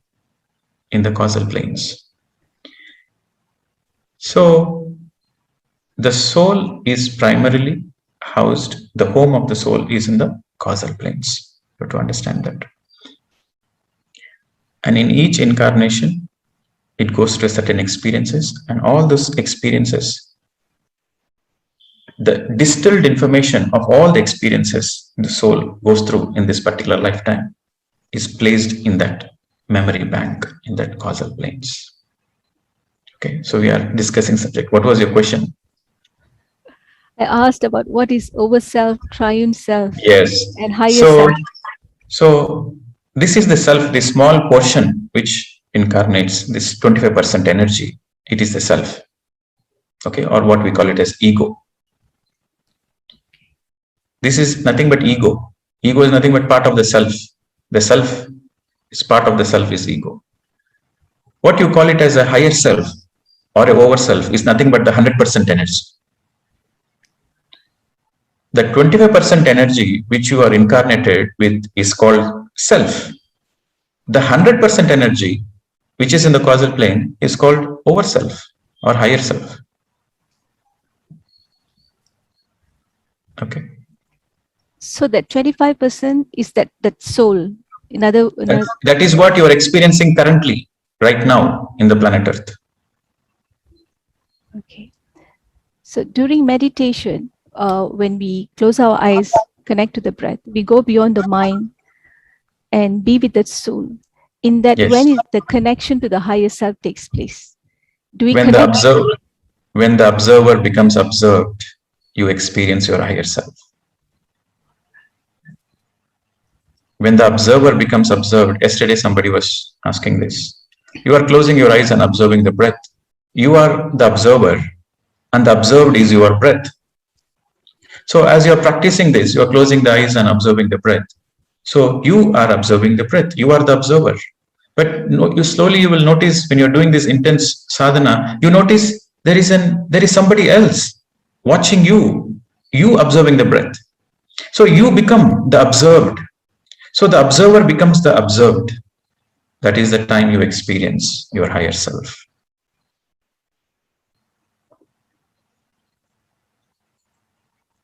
in the causal planes. So the soul is primarily housed, the home of the soul is in the causal planes. You have to understand that. And in each incarnation, it goes through certain experiences, and all those experiences, the distilled information of all the experiences the soul goes through in this particular lifetime is placed in that memory bank, in that causal planes. Okay, so we are discussing subject. What was your question? I asked about what is overself, triune self, Yes. and higher self. So this is the self, the small portion which incarnates this 25% energy. It is the self. Okay, or what we call it as ego. This is nothing but ego. Ego is nothing but part of the self. The self is part of the self is ego. What you call it as a higher self or a over self is nothing but the 100% energy. The 25% energy which you are incarnated with is called self. The 100% energy which is in the causal plane is called over self or higher self. Okay. So that 25% is that soul. That is what you are experiencing currently, right now, in the planet Earth. Okay. So during meditation, when we close our eyes, connect to the breath, we go beyond the mind and be with the soul. In that, Yes. when is the connection to the higher self takes place? Do we when the observer becomes observed, you experience your higher self. When the observer becomes observed, yesterday somebody was asking this. You are closing your eyes and observing the breath. You are the observer, and the observed is your breath. So as you are practicing this, you are closing the eyes and observing the breath. So you are observing the breath. You are the observer. But you will notice when you're doing this intense sadhana, you notice there is somebody else watching you observing the breath. So you become the observed. So the observer becomes the observed. That is the time you experience your higher self.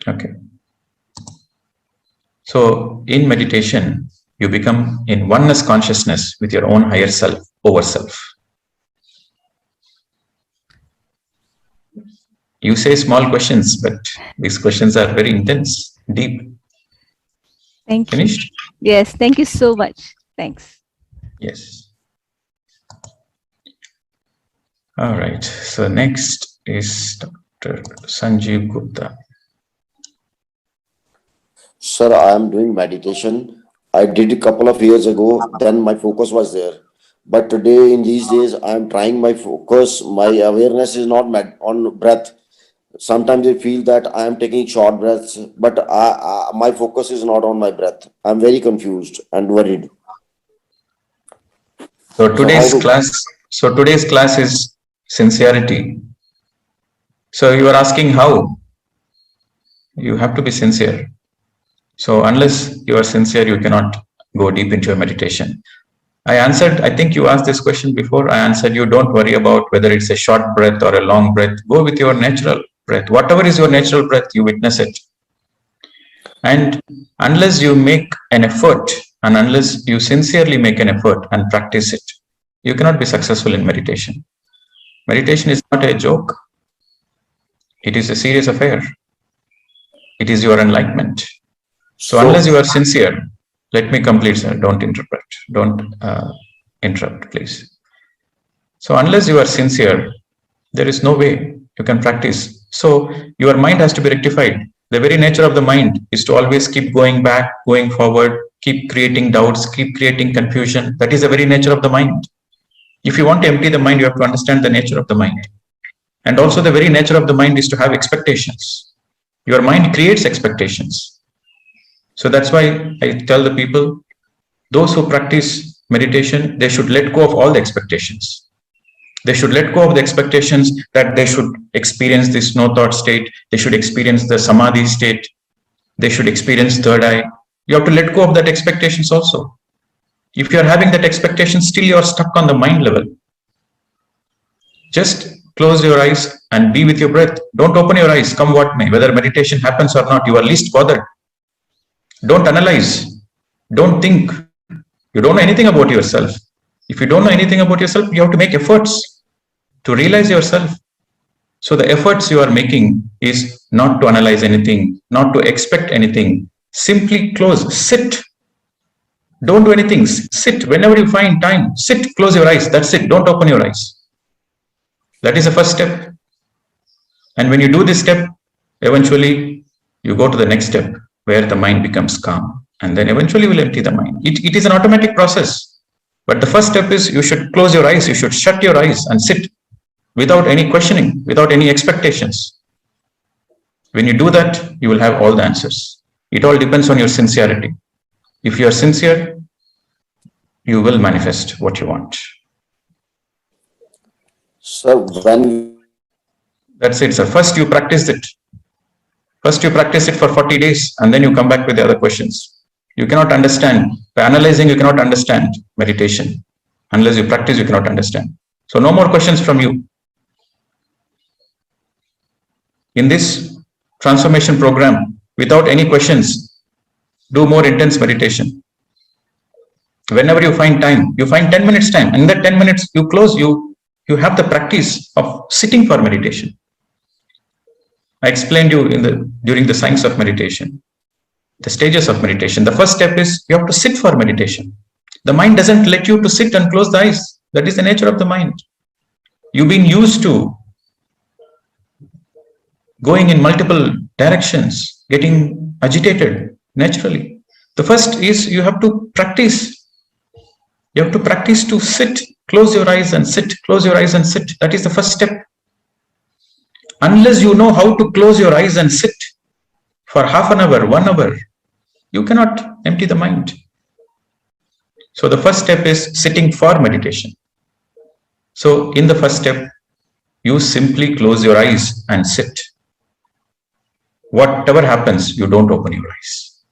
Okay. So in meditation, you become in oneness consciousness with your own higher self, over self. You say small questions, but these questions are very intense, deep. Thank you. Finished? Yes, thank you so much. Thanks. Yes. All right. So next is Dr. Sanjeev Gupta. Sir, I am doing meditation. I did a couple of years ago, then my focus was there. But today, in these days, I am trying my focus. My awareness is not on breath. Sometimes I feel that I am taking short breaths, but my focus is not on my breath. I'm very confused and worried. So today's class is sincerity. So you are asking how? You have to be sincere. So unless you are sincere, you cannot go deep into your meditation. I think you asked this question before. I answered you, don't worry about whether it's a short breath or a long breath. Go with your natural breath. Whatever is your natural breath, you witness it. And unless you make an effort, and unless you sincerely make an effort and practice it, you cannot be successful in meditation. Meditation is not a joke. It is a serious affair. It is your enlightenment. So unless you are sincere, let me complete, sir. Don't interrupt. Don't interrupt, please. So unless you are sincere, there is no way you can practice So your mind has to be rectified. The very nature of the mind is to always keep going back, going forward, keep creating doubts, keep creating confusion. That is the very nature of the mind. If you want to empty the mind, you have to understand the nature of the mind. And also the very nature of the mind is to have expectations. Your mind creates expectations. So that's why I tell the people, those who practice meditation, they should let go of all the expectations. They should let go of the expectations that they should experience this no thought state. They should experience the samadhi state. They should experience third eye. You have to let go of that expectations also. If you are having that expectation, still you are stuck on the mind level. Just close your eyes and be with your breath. Don't open your eyes, come what may. Whether meditation happens or not, you are least bothered. Don't analyze. Don't think. You don't know anything about yourself. If you don't know anything about yourself, you have to make efforts to realize yourself. So the efforts you are making is not to analyze anything, not to expect anything. Simply close, sit. Don't do anything. Sit. Whenever you find time, sit, close your eyes. That's it. Don't open your eyes. That is the first step. And when you do this step, eventually you go to the next step where the mind becomes calm. And then eventually you will empty the mind. It is an automatic process. But the first step is you should close your eyes. You should shut your eyes and sit without any questioning, without any expectations. When you do that, you will have all the answers. It all depends on your sincerity. If you are sincere, you will manifest what you want. Sir, when That's it, sir. First you practice it. First you practice it for 40 days and then you come back with the other questions. You cannot understand. By analyzing, you cannot understand meditation. Unless you practice, you cannot understand. So no more questions from you. In this transformation program, without any questions, do more intense meditation. Whenever you find time, you find 10 minutes time. And in that 10 minutes, you close, you have the practice of sitting for meditation. I explained you during the science of meditation, the stages of meditation. The first step is you have to sit for meditation. The mind doesn't let you to sit and close the eyes. That is the nature of the mind. You've been used to going in multiple directions, getting agitated naturally. The first is you have to practice. You have to practice to sit, close your eyes and sit, close your eyes and sit. That is the first step. Unless you know how to close your eyes and sit for half an hour, 1 hour, you cannot empty the mind. So the first step is sitting for meditation. So in the first step, you simply close your eyes and sit. Whatever happens, you don't open your eyes.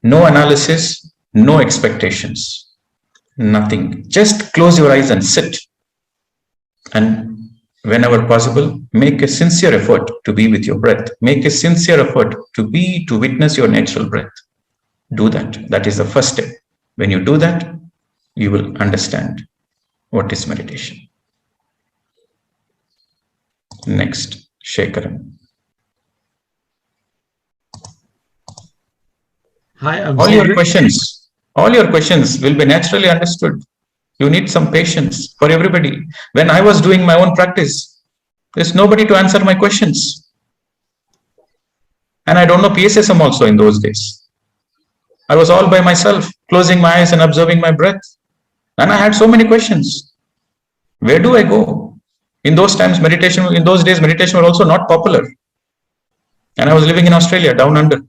No analysis, no expectations, nothing. Just close your eyes and sit. And whenever possible, make a sincere effort to be with your breath. Make a sincere effort to witness your natural breath. Do that. That is the first step. When you do that, you will understand what is meditation. Next, Shaakahaara. Hi, I'm All your questions will be naturally understood. You need some patience for everybody. When I was doing my own practice, there's nobody to answer my questions. And I don't know PSSM also in those days. I was all by myself, closing my eyes and observing my breath. And I had so many questions. Where do I go? In those days, meditation was also not popular. And I was living in Australia, down under.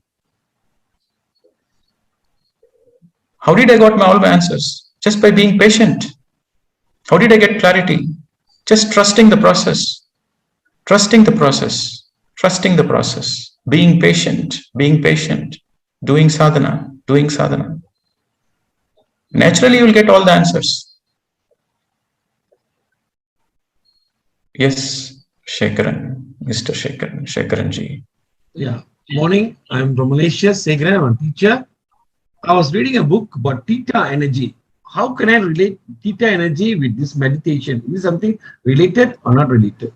How did I got all my answers? Just by being patient. How did I get clarity? Just trusting the process. Trusting the process. Trusting the process. Being patient. Being patient. Doing sadhana. Doing sadhana. Naturally, you will get all the answers. Yes, Shaakahaara, Mr. Shaakahaara ji. Yeah. Morning. I'm from Malaysia, Segra. I'm a teacher. I was reading a book about theta energy. How can I relate theta energy with this meditation? Is it something related or not related?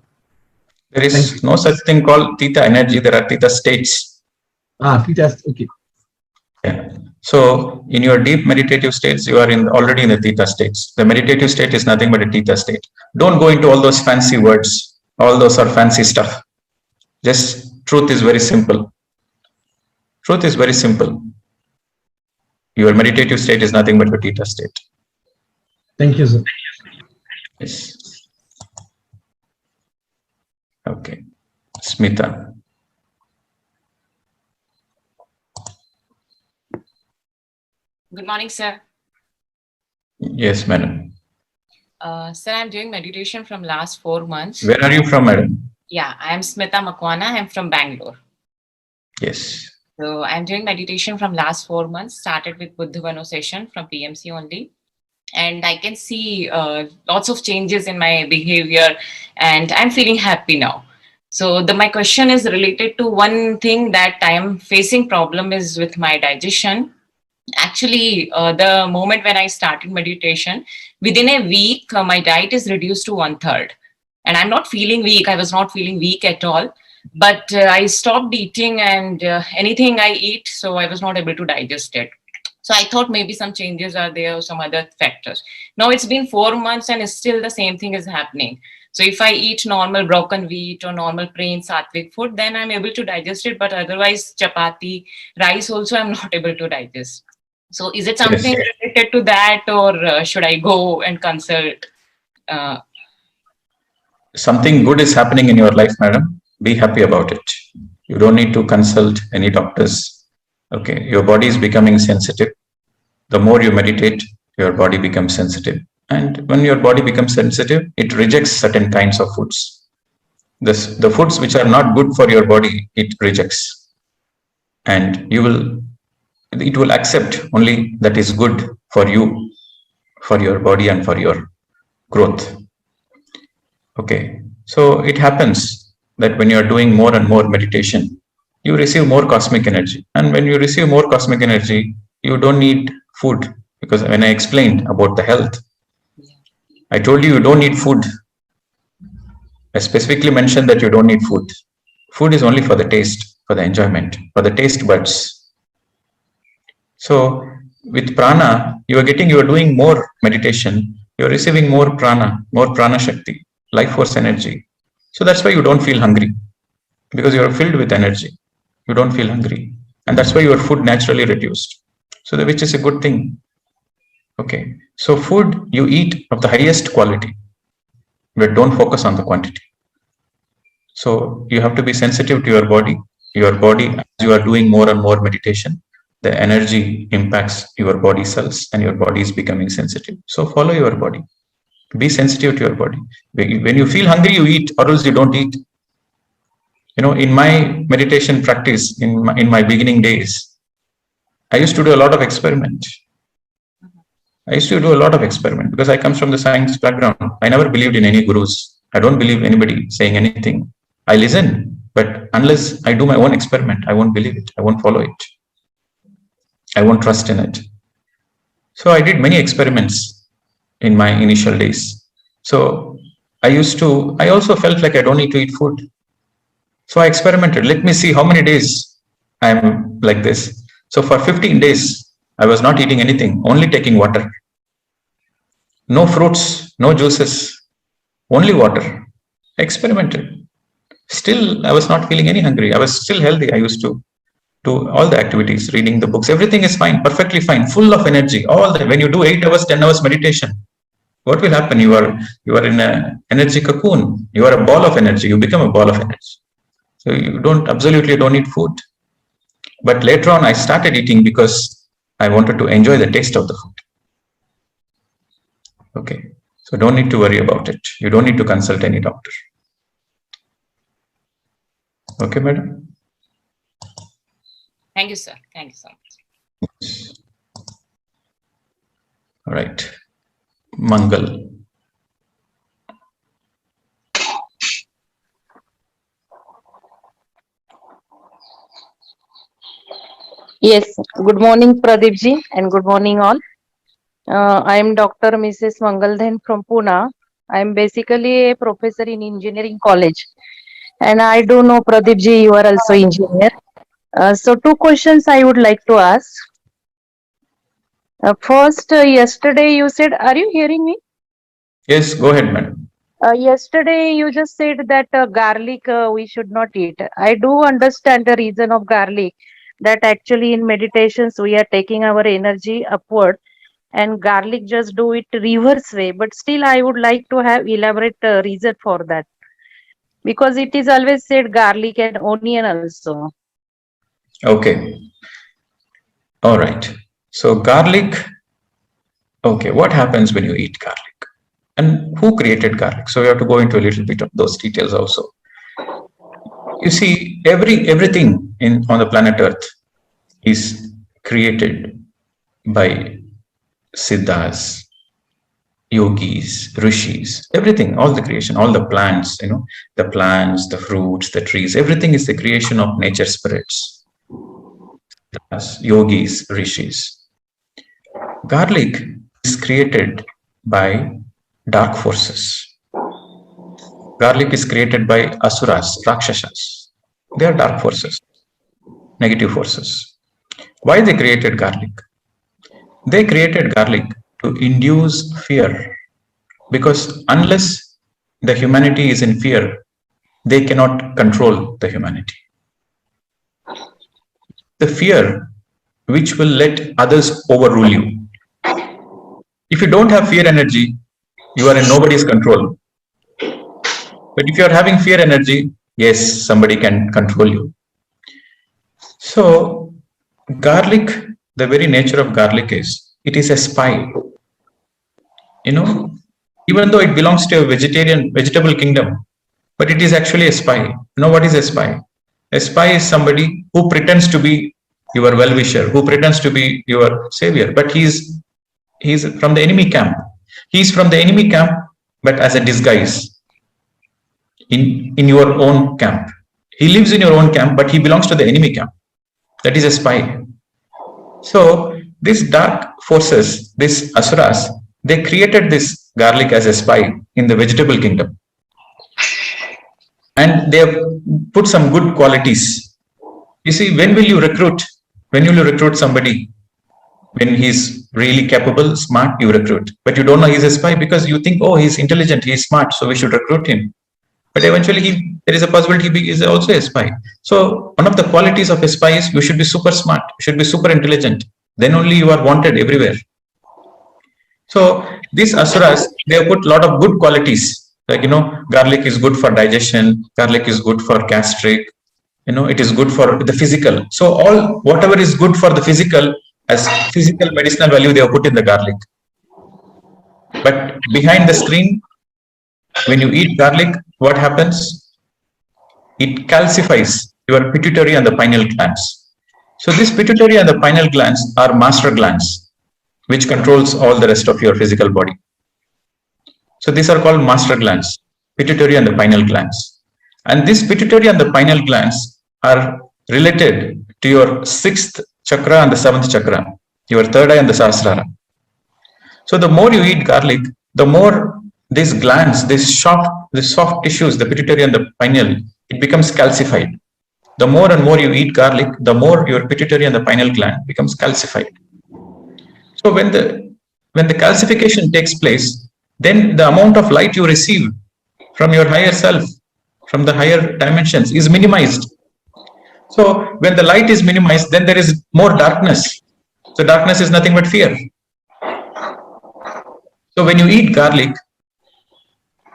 There is no such thing called theta energy. There are theta states. Theta. Okay. Yeah. So in your deep meditative states, you are already in the theta states. The meditative state is nothing but a theta state. Don't go into all those fancy words. All those are fancy stuff. Just truth is very simple. Truth is very simple. Your meditative state is nothing but your theta state. Thank you, sir. Yes. Okay. Smita. Good morning, sir. Yes, madam. Sir, I'm doing meditation from last 4 months. Where are you from, madam? Yeah, I am Smita Makwana. I'm from Bangalore. Yes. So I'm doing meditation from last 4 months. Started with Buddhavano session from PMC only. And I can see lots of changes in my behavior and I'm feeling happy now. So my question is related to one thing that I am facing problem is with my digestion. Actually, the moment when I started meditation, within a week, my diet is reduced to 1/3. And I'm not feeling weak. I was not feeling weak at all. But I stopped eating and anything I eat, so I was not able to digest it. So I thought maybe some changes are there or some other factors. Now it's been 4 months and still the same thing is happening. So if I eat normal broken wheat or normal plain sattvic food, then I'm able to digest it. But otherwise, chapati, rice also, I'm not able to digest. So is it something related to that, or should I go and consult? Something good is happening in your life, madam. Be happy about it. You don't need to consult any doctors. Okay, your body is becoming sensitive. The more you meditate, your body becomes sensitive. And when your body becomes sensitive, it rejects certain kinds of foods. The foods which are not good for your body, it rejects. And it will accept only that is good for you, for your body and for your growth. Okay, so it happens that when you are doing more and more meditation, you receive more cosmic energy. And when you receive more cosmic energy, you don't need food. Because when I explained about the health, I told you don't need food. I specifically mentioned that you don't need food. Food is only for the taste, for the enjoyment, for the taste buds. So with prana, you are doing more meditation, you are receiving more prana shakti, life force energy. So that's why you don't feel hungry, because you are filled with energy. You don't feel hungry. And that's why your food naturally reduced. So which is a good thing. Okay. So food you eat of the highest quality, but don't focus on the quantity. So you have to be sensitive to your body. Your body, as you are doing more and more meditation, the energy impacts your body cells and your body is becoming sensitive. So follow your body. Be sensitive to your body. When you feel hungry, you eat, or else you don't eat. In my meditation practice, in my beginning days, I used to do a lot of experiment. Because I come from the science background. I never believed in any gurus. I don't believe anybody saying anything. I listen, but unless I do my own experiment, I won't believe it. I won't follow it. I won't trust in it. So I did many experiments in my initial days. So I also felt like I don't need to eat food. So I experimented. Let me see how many days I'm like this. So for 15 days, I was not eating anything, only taking water. No fruits, no juices, only water. I experimented. Still, I was not feeling any hungry. I was still healthy. I used to do all the activities, reading the books. Everything is fine, perfectly fine, full of energy. When you do 8 hours, 10 hours meditation, what will happen? You are in an energy cocoon. You are a ball of energy. You become a ball of energy. So you absolutely don't need food. But later on, I started eating because I wanted to enjoy the taste of the food. Okay. So don't need to worry about it. You don't need to consult any doctor. Okay, madam? Thank you, sir. Thank you so much. All right. Mangal. Yes, good morning Pradeep ji and good morning all. I am Dr. Mrs. Mangalden from Pune. I am basically a professor in engineering college and I do know Pradeep ji, you are also engineer. So 2 questions I would like to ask. First, yesterday you said, are you hearing me? Yes, go ahead, madam. Yesterday, you just said that garlic we should not eat. I do understand the reason of garlic, that actually in meditations we are taking our energy upward, and garlic just do it reverse way. But still, I would like to have elaborate reason for that, because it is always said garlic and onion also. Okay. All right. So garlic. Okay. What happens when you eat garlic? And who created garlic? So we have to go into a little bit of those details also. You see, everything on the planet Earth is created by siddhas, yogis, rishis, everything, all the creation, all the plants, the plants, the fruits, the trees, everything is the creation of nature spirits, yogis, rishis. Garlic is created by dark forces. Garlic is created by asuras, rakshasas. They are dark forces, negative forces. Why they created garlic? They created garlic to induce fear, because unless the humanity is in fear, they cannot control the humanity. The fear which will let others overrule you. If you don't have fear energy, you are in nobody's control. But if you are having fear energy, yes, somebody can control you. So garlic, the very nature of garlic is, it is a spy. Even though it belongs to a vegetable kingdom, but it is actually a spy. What is a spy? A spy is somebody who pretends to be your well-wisher, who pretends to be your savior, but he's from the enemy camp. He's from the enemy camp, but as a disguise in your own camp. He lives in your own camp, but he belongs to the enemy camp. That is a spy. So these dark forces, these asuras, they created this garlic as a spy in the vegetable kingdom. And they have put some good qualities. You see, when will you recruit somebody? When he's really capable, smart, you recruit. But you don't know he's a spy because you think, oh, he's intelligent, he's smart, so we should recruit him. But eventually there is a possibility he is also a spy. So one of the qualities of a spy is you should be super smart, you should be super intelligent. Then only you are wanted everywhere. So these asuras, they have put a lot of good qualities. Like, garlic is good for digestion, garlic is good for gastric, it is good for the physical. So whatever is good for the physical, as physical medicinal value, they have put in the garlic. But behind the screen, when you eat garlic, what happens? It calcifies your pituitary and the pineal glands. So this pituitary and the pineal glands are master glands, which controls all the rest of your physical body. So these are called master glands, pituitary and the pineal glands. And this pituitary and the pineal glands are related to your 6th chakra and the 7th chakra, your third eye and the sahasrara. So the more you eat garlic, the more these glands, these soft tissues, the pituitary and the pineal, it becomes calcified. The more and more you eat garlic, the more your pituitary and the pineal gland becomes calcified. So when the calcification takes place, then the amount of light you receive from your higher self, from the higher dimensions, is minimized. So when the light is minimized, then there is more darkness. So darkness is nothing but fear. So when you eat garlic,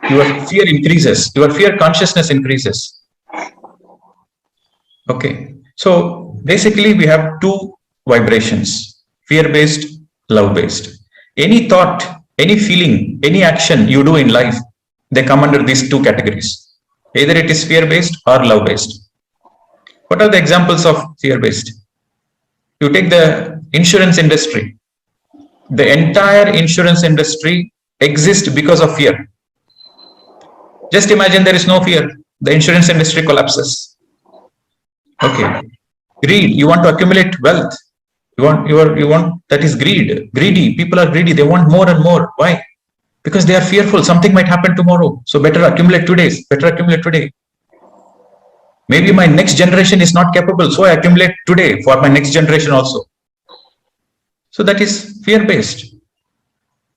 your fear increases, your fear consciousness increases. Okay. So basically we have two vibrations, fear-based, love-based. Any thought, any feeling, any action you do in life, they come under these two categories. Either it is fear-based or love-based. What are the examples of fear-based? You take the insurance industry. The entire insurance industry exists because of fear. Just imagine there is no fear. The insurance industry collapses. Okay. Greed. You want to accumulate wealth. You want that is greed. Greedy. People are greedy. They want more and more. Why? Because they are fearful. Something might happen tomorrow. So better accumulate today. Better accumulate today. Maybe my next generation is not capable. So I accumulate today for my next generation also. So that is fear-based.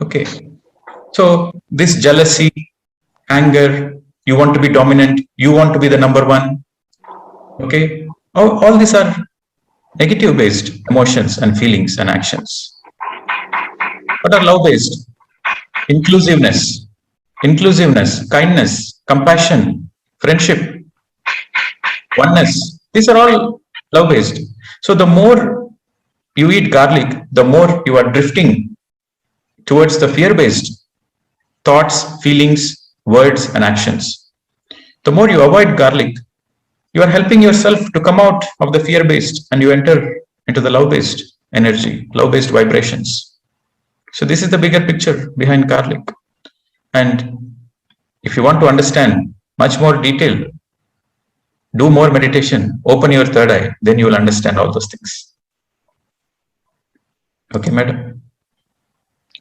Okay. So this jealousy, anger, you want to be dominant, you want to be the number one. Okay, all these are negative based emotions and feelings and actions. What are love based? Inclusiveness, kindness, compassion, friendship, oneness. These are all love based. So the more you eat garlic, the more you are drifting towards the fear based thoughts, feelings, words, and actions. The more you avoid garlic, you are helping yourself to come out of the fear based and you enter into the love based energy, love based vibrations. So, this is the bigger picture behind garlic. And if you want to understand much more detail, do more meditation, open your third eye, then you will understand all those things. Okay, madam?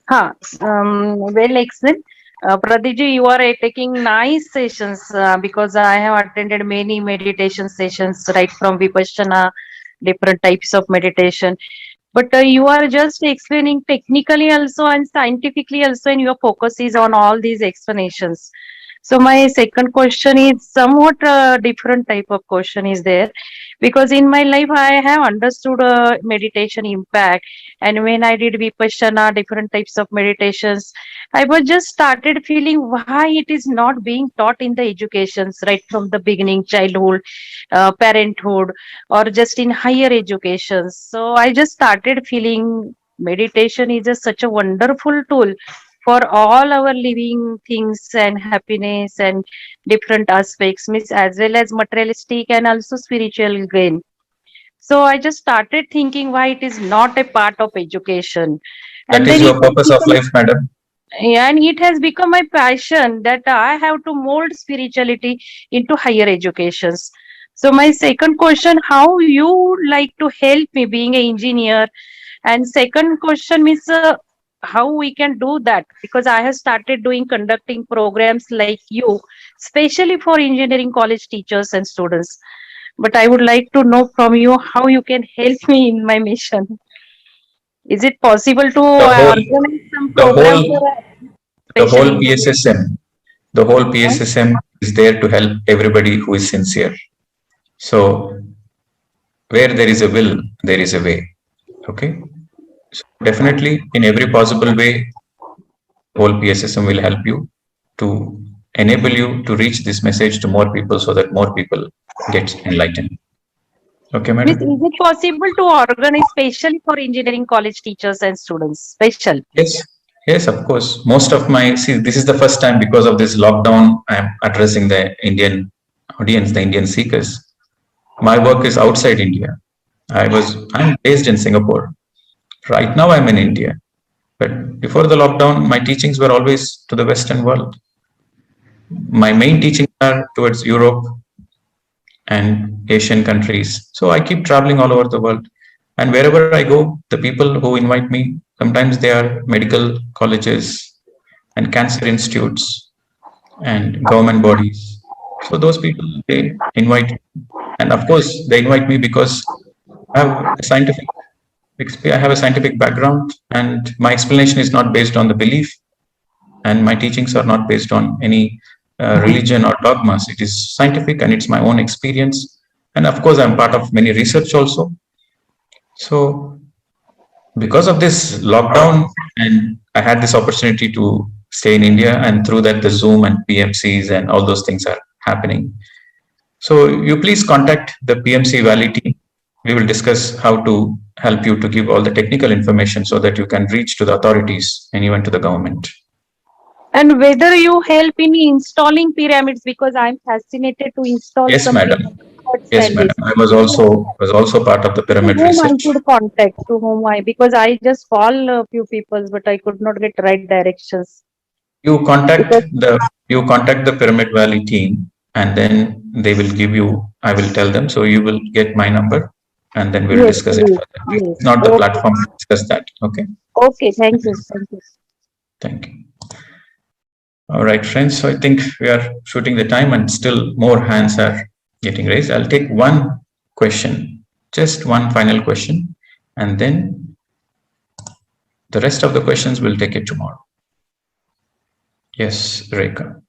Well explained. Pradiji, you are taking nice sessions because I have attended many meditation sessions right from Vipassana, different types of meditation. But you are just explaining technically also and scientifically also, and your focus is on all these explanations. So my second question is somewhat different type of question is there, because in my life I have understood meditation impact, and when I did Vipassana, different types of meditations, I was just started feeling why it is not being taught in the educations right from the beginning, childhood, parenthood, or just in higher educations. So I just started feeling meditation is such a wonderful tool for all our living things and happiness and different aspects, means as well as materialistic and also spiritual gain. So I just started thinking why it is not a part of education. That And is then your purpose of life, madam. and it has become my passion that I have to mold spirituality into higher educations. So my second question, how you like to help me being an engineer? And second question is how we can do that, because I have started doing conducting programs like you, especially for engineering college teachers and students. But I would like to know from you how you can help me in my mission. Is it possible to The whole, organize some the program whole, for a the special whole engineering? PSSM, the whole PSSM is there to help everybody who is sincere. So, where there is a will, there is a way. Okay. So definitely, in every possible way, whole PSSM will help you to enable you to reach this message to more people so that more people get enlightened. Okay, Miss, madam? is it possible to organize specially for engineering college teachers and students? Special. Yes, yes, of course. Most of my, see, this is the first time because of this lockdown, I'm addressing the Indian audience, the Indian seekers. My work is outside India. I'm based in Singapore. Right now, I'm in India. But before the lockdown, my teachings were always to the Western world. My main teachings are towards Europe and Asian countries. So I keep traveling all over the world. And wherever I go, the people who invite me, sometimes they are medical colleges and cancer institutes and government bodies. So those people, they invite me. And of course, they invite me because I have a scientific background, and my explanation is not based on the belief, and my teachings are not based on any religion or dogmas. It is scientific and it's my own experience. And of course, I'm part of many research also. So, because of this lockdown, and I had this opportunity to stay in India, and through that, the Zoom and PMCs and all those things are happening. So, you please contact the PMC Valley team. We will discuss how to help you to give all the technical information so that you can reach to the authorities and even to the government. And whether you help in installing pyramids, because I'm fascinated to install Yes, some madam. pyramids Yes, and madam. this. I was also part of the To pyramid whom I research. should contact, to whom I, because I just call a few people, but I could not get right directions. You contact Because the you contact the Pyramid Valley team, and then they will give you. I will tell them. So you will get my number, and then we'll yes, discuss it please, further. This yes. is not the Okay, platform to discuss that. Okay. okay. Thank you, thank you. Thank you. All right, friends. So I think we are shooting the time, and still more hands are getting raised. I'll take one question, just one final question, and then the rest of the questions we'll take it tomorrow. Yes, Rekha.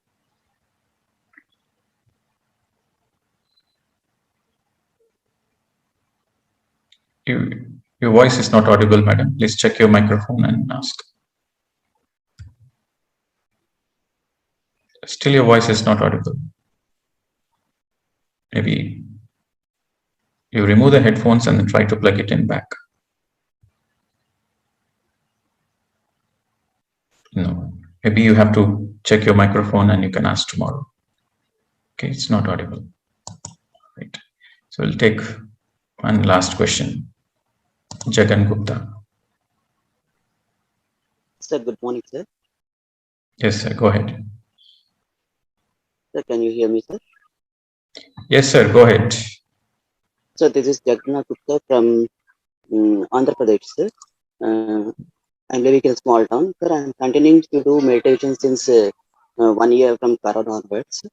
Your voice is not audible, madam. Please check your microphone and ask. Still your voice is not audible. Maybe you remove the headphones and then try to plug it in back. No. Maybe you have to check your microphone and you can ask tomorrow. Okay, it's not audible. Right. So we'll take one last question. Jagan Gupta. Sir, good morning, sir. Yes, sir. Go ahead. Sir, can you hear me, sir? Yes, sir. Go ahead. So this is Jagna Gupta from Andhra Pradesh, sir. I'm living in a small town, sir. I'm continuing to do meditation since 1 year from Corona onwards.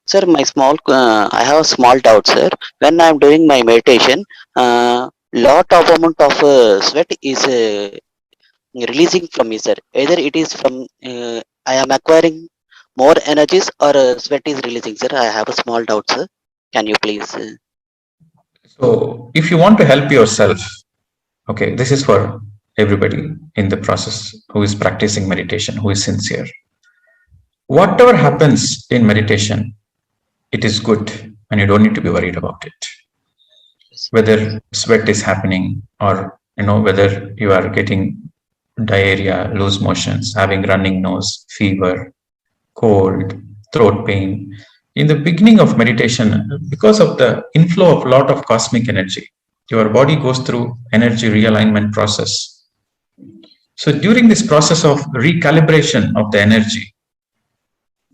Sir, I have a small doubt, sir. When I'm doing my meditation, lot of amount of sweat is releasing from me, sir. Either it is from I am acquiring more energies or sweat is releasing, sir. I have a small doubt, sir. Can you please? So if you want to help yourself, okay, this is for everybody in the process who is practicing meditation, who is sincere. Whatever happens in meditation, it is good and you don't need to be worried about it. Whether sweat is happening or whether you are getting diarrhea, loose motions, having running nose, fever, cold, throat pain. In the beginning of meditation, because of the inflow of a lot of cosmic energy, your body goes through energy realignment process. So during this process of recalibration of the energy,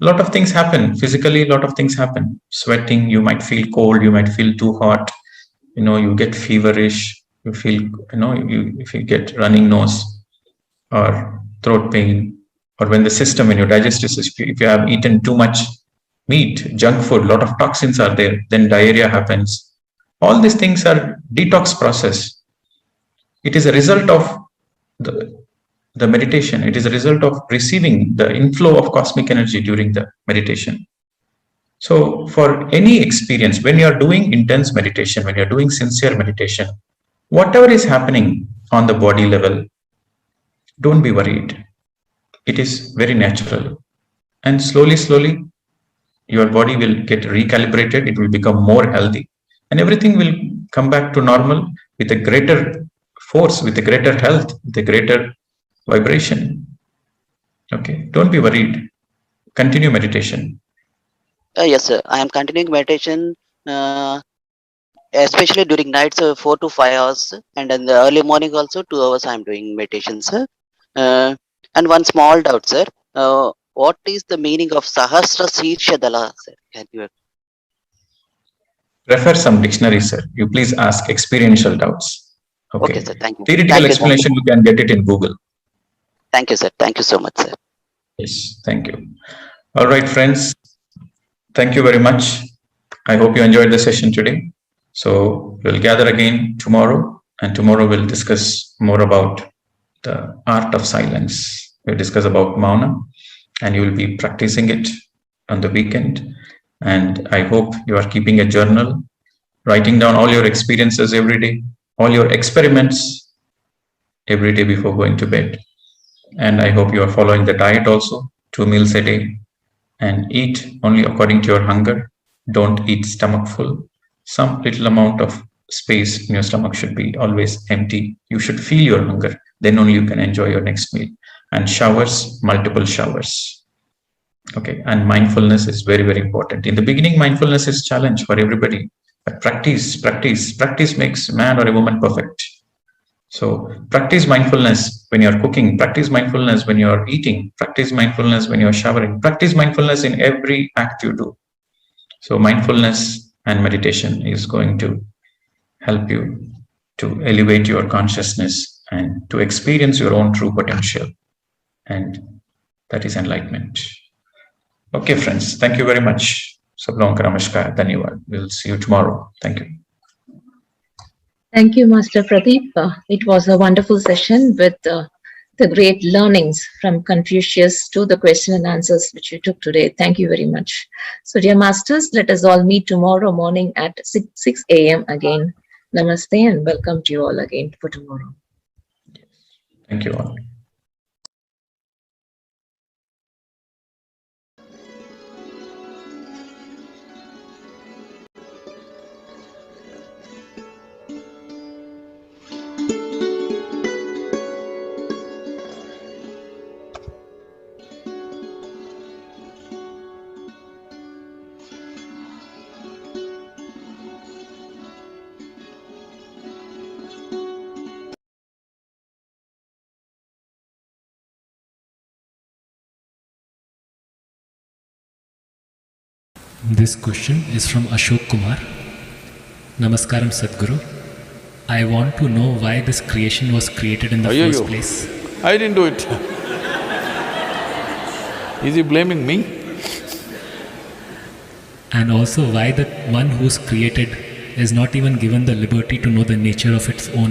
a lot of things happen. Physically, a lot of things happen. Sweating, you might feel cold, you might feel too hot, you get feverish, you feel, if you get running nose or throat pain, or when the system, when your digestive system, if you have eaten too much meat, junk food, a lot of toxins are there, then diarrhea happens. All these things are detox process. It is a result of the meditation. It is a result of receiving the inflow of cosmic energy during the meditation. So for any experience, when you are doing intense meditation, when you are doing sincere meditation, whatever is happening on the body level, don't be worried. It is very natural. And slowly, your body will get recalibrated. It will become more healthy. And everything will come back to normal with a greater force, with a greater health, with a greater vibration. Okay, don't be worried. Continue meditation. Yes, sir. I am continuing meditation, especially during nights, 4 to 5 hours, and in the early morning also 2 hours. I am doing meditation, sir. And one small doubt, sir. What is the meaning of Sahasra Sirsha Dala, sir? Can you? Refer some dictionary, sir. You please ask experiential doubts. Okay, sir. Thank you. Theoretical explanation, you can get it in Google. Thank you, sir. Thank you so much, sir. Yes, thank you. All right, friends. Thank you very much. I hope you enjoyed the session today. So we'll gather again tomorrow, and tomorrow we'll discuss more about the art of silence. We'll discuss about Mouna, and you will be practicing it on the weekend. And I hope you are keeping a journal, writing down all your experiences every day, all your experiments every day before going to bed. And I hope you are following the diet also, 2 meals a day, and eat only according to your hunger. Don't eat stomach full. Some little amount of space in your stomach should be always empty. You should feel your hunger. Then only you can enjoy your next meal. And showers, multiple showers. Okay, and mindfulness is very, very important. In the beginning, mindfulness is a challenge for everybody. But practice makes a man or a woman perfect. So practice mindfulness when you're cooking, practice mindfulness when you're eating, practice mindfulness when you're showering, practice mindfulness in every act you do. So mindfulness and meditation is going to help you to elevate your consciousness and to experience your own true potential. And that is enlightenment. Okay, friends, thank you very much. Sab logon ka namaskar, dhanyawad. We'll see you tomorrow. Thank you. Thank you, Master Pradeep. It was a wonderful session with the great learnings from Confucius to the question and answers which you took today. Thank you very much. So, dear Masters, let us all meet tomorrow morning at 6 a.m. again Namaste and welcome to you all again for tomorrow. Thank you all. This question is from Ashok Kumar. Namaskaram Sadhguru. I want to know why this creation was created in the first place. I didn't do it. Is he blaming me? And also why the one who's created is not even given the liberty to know the nature of its own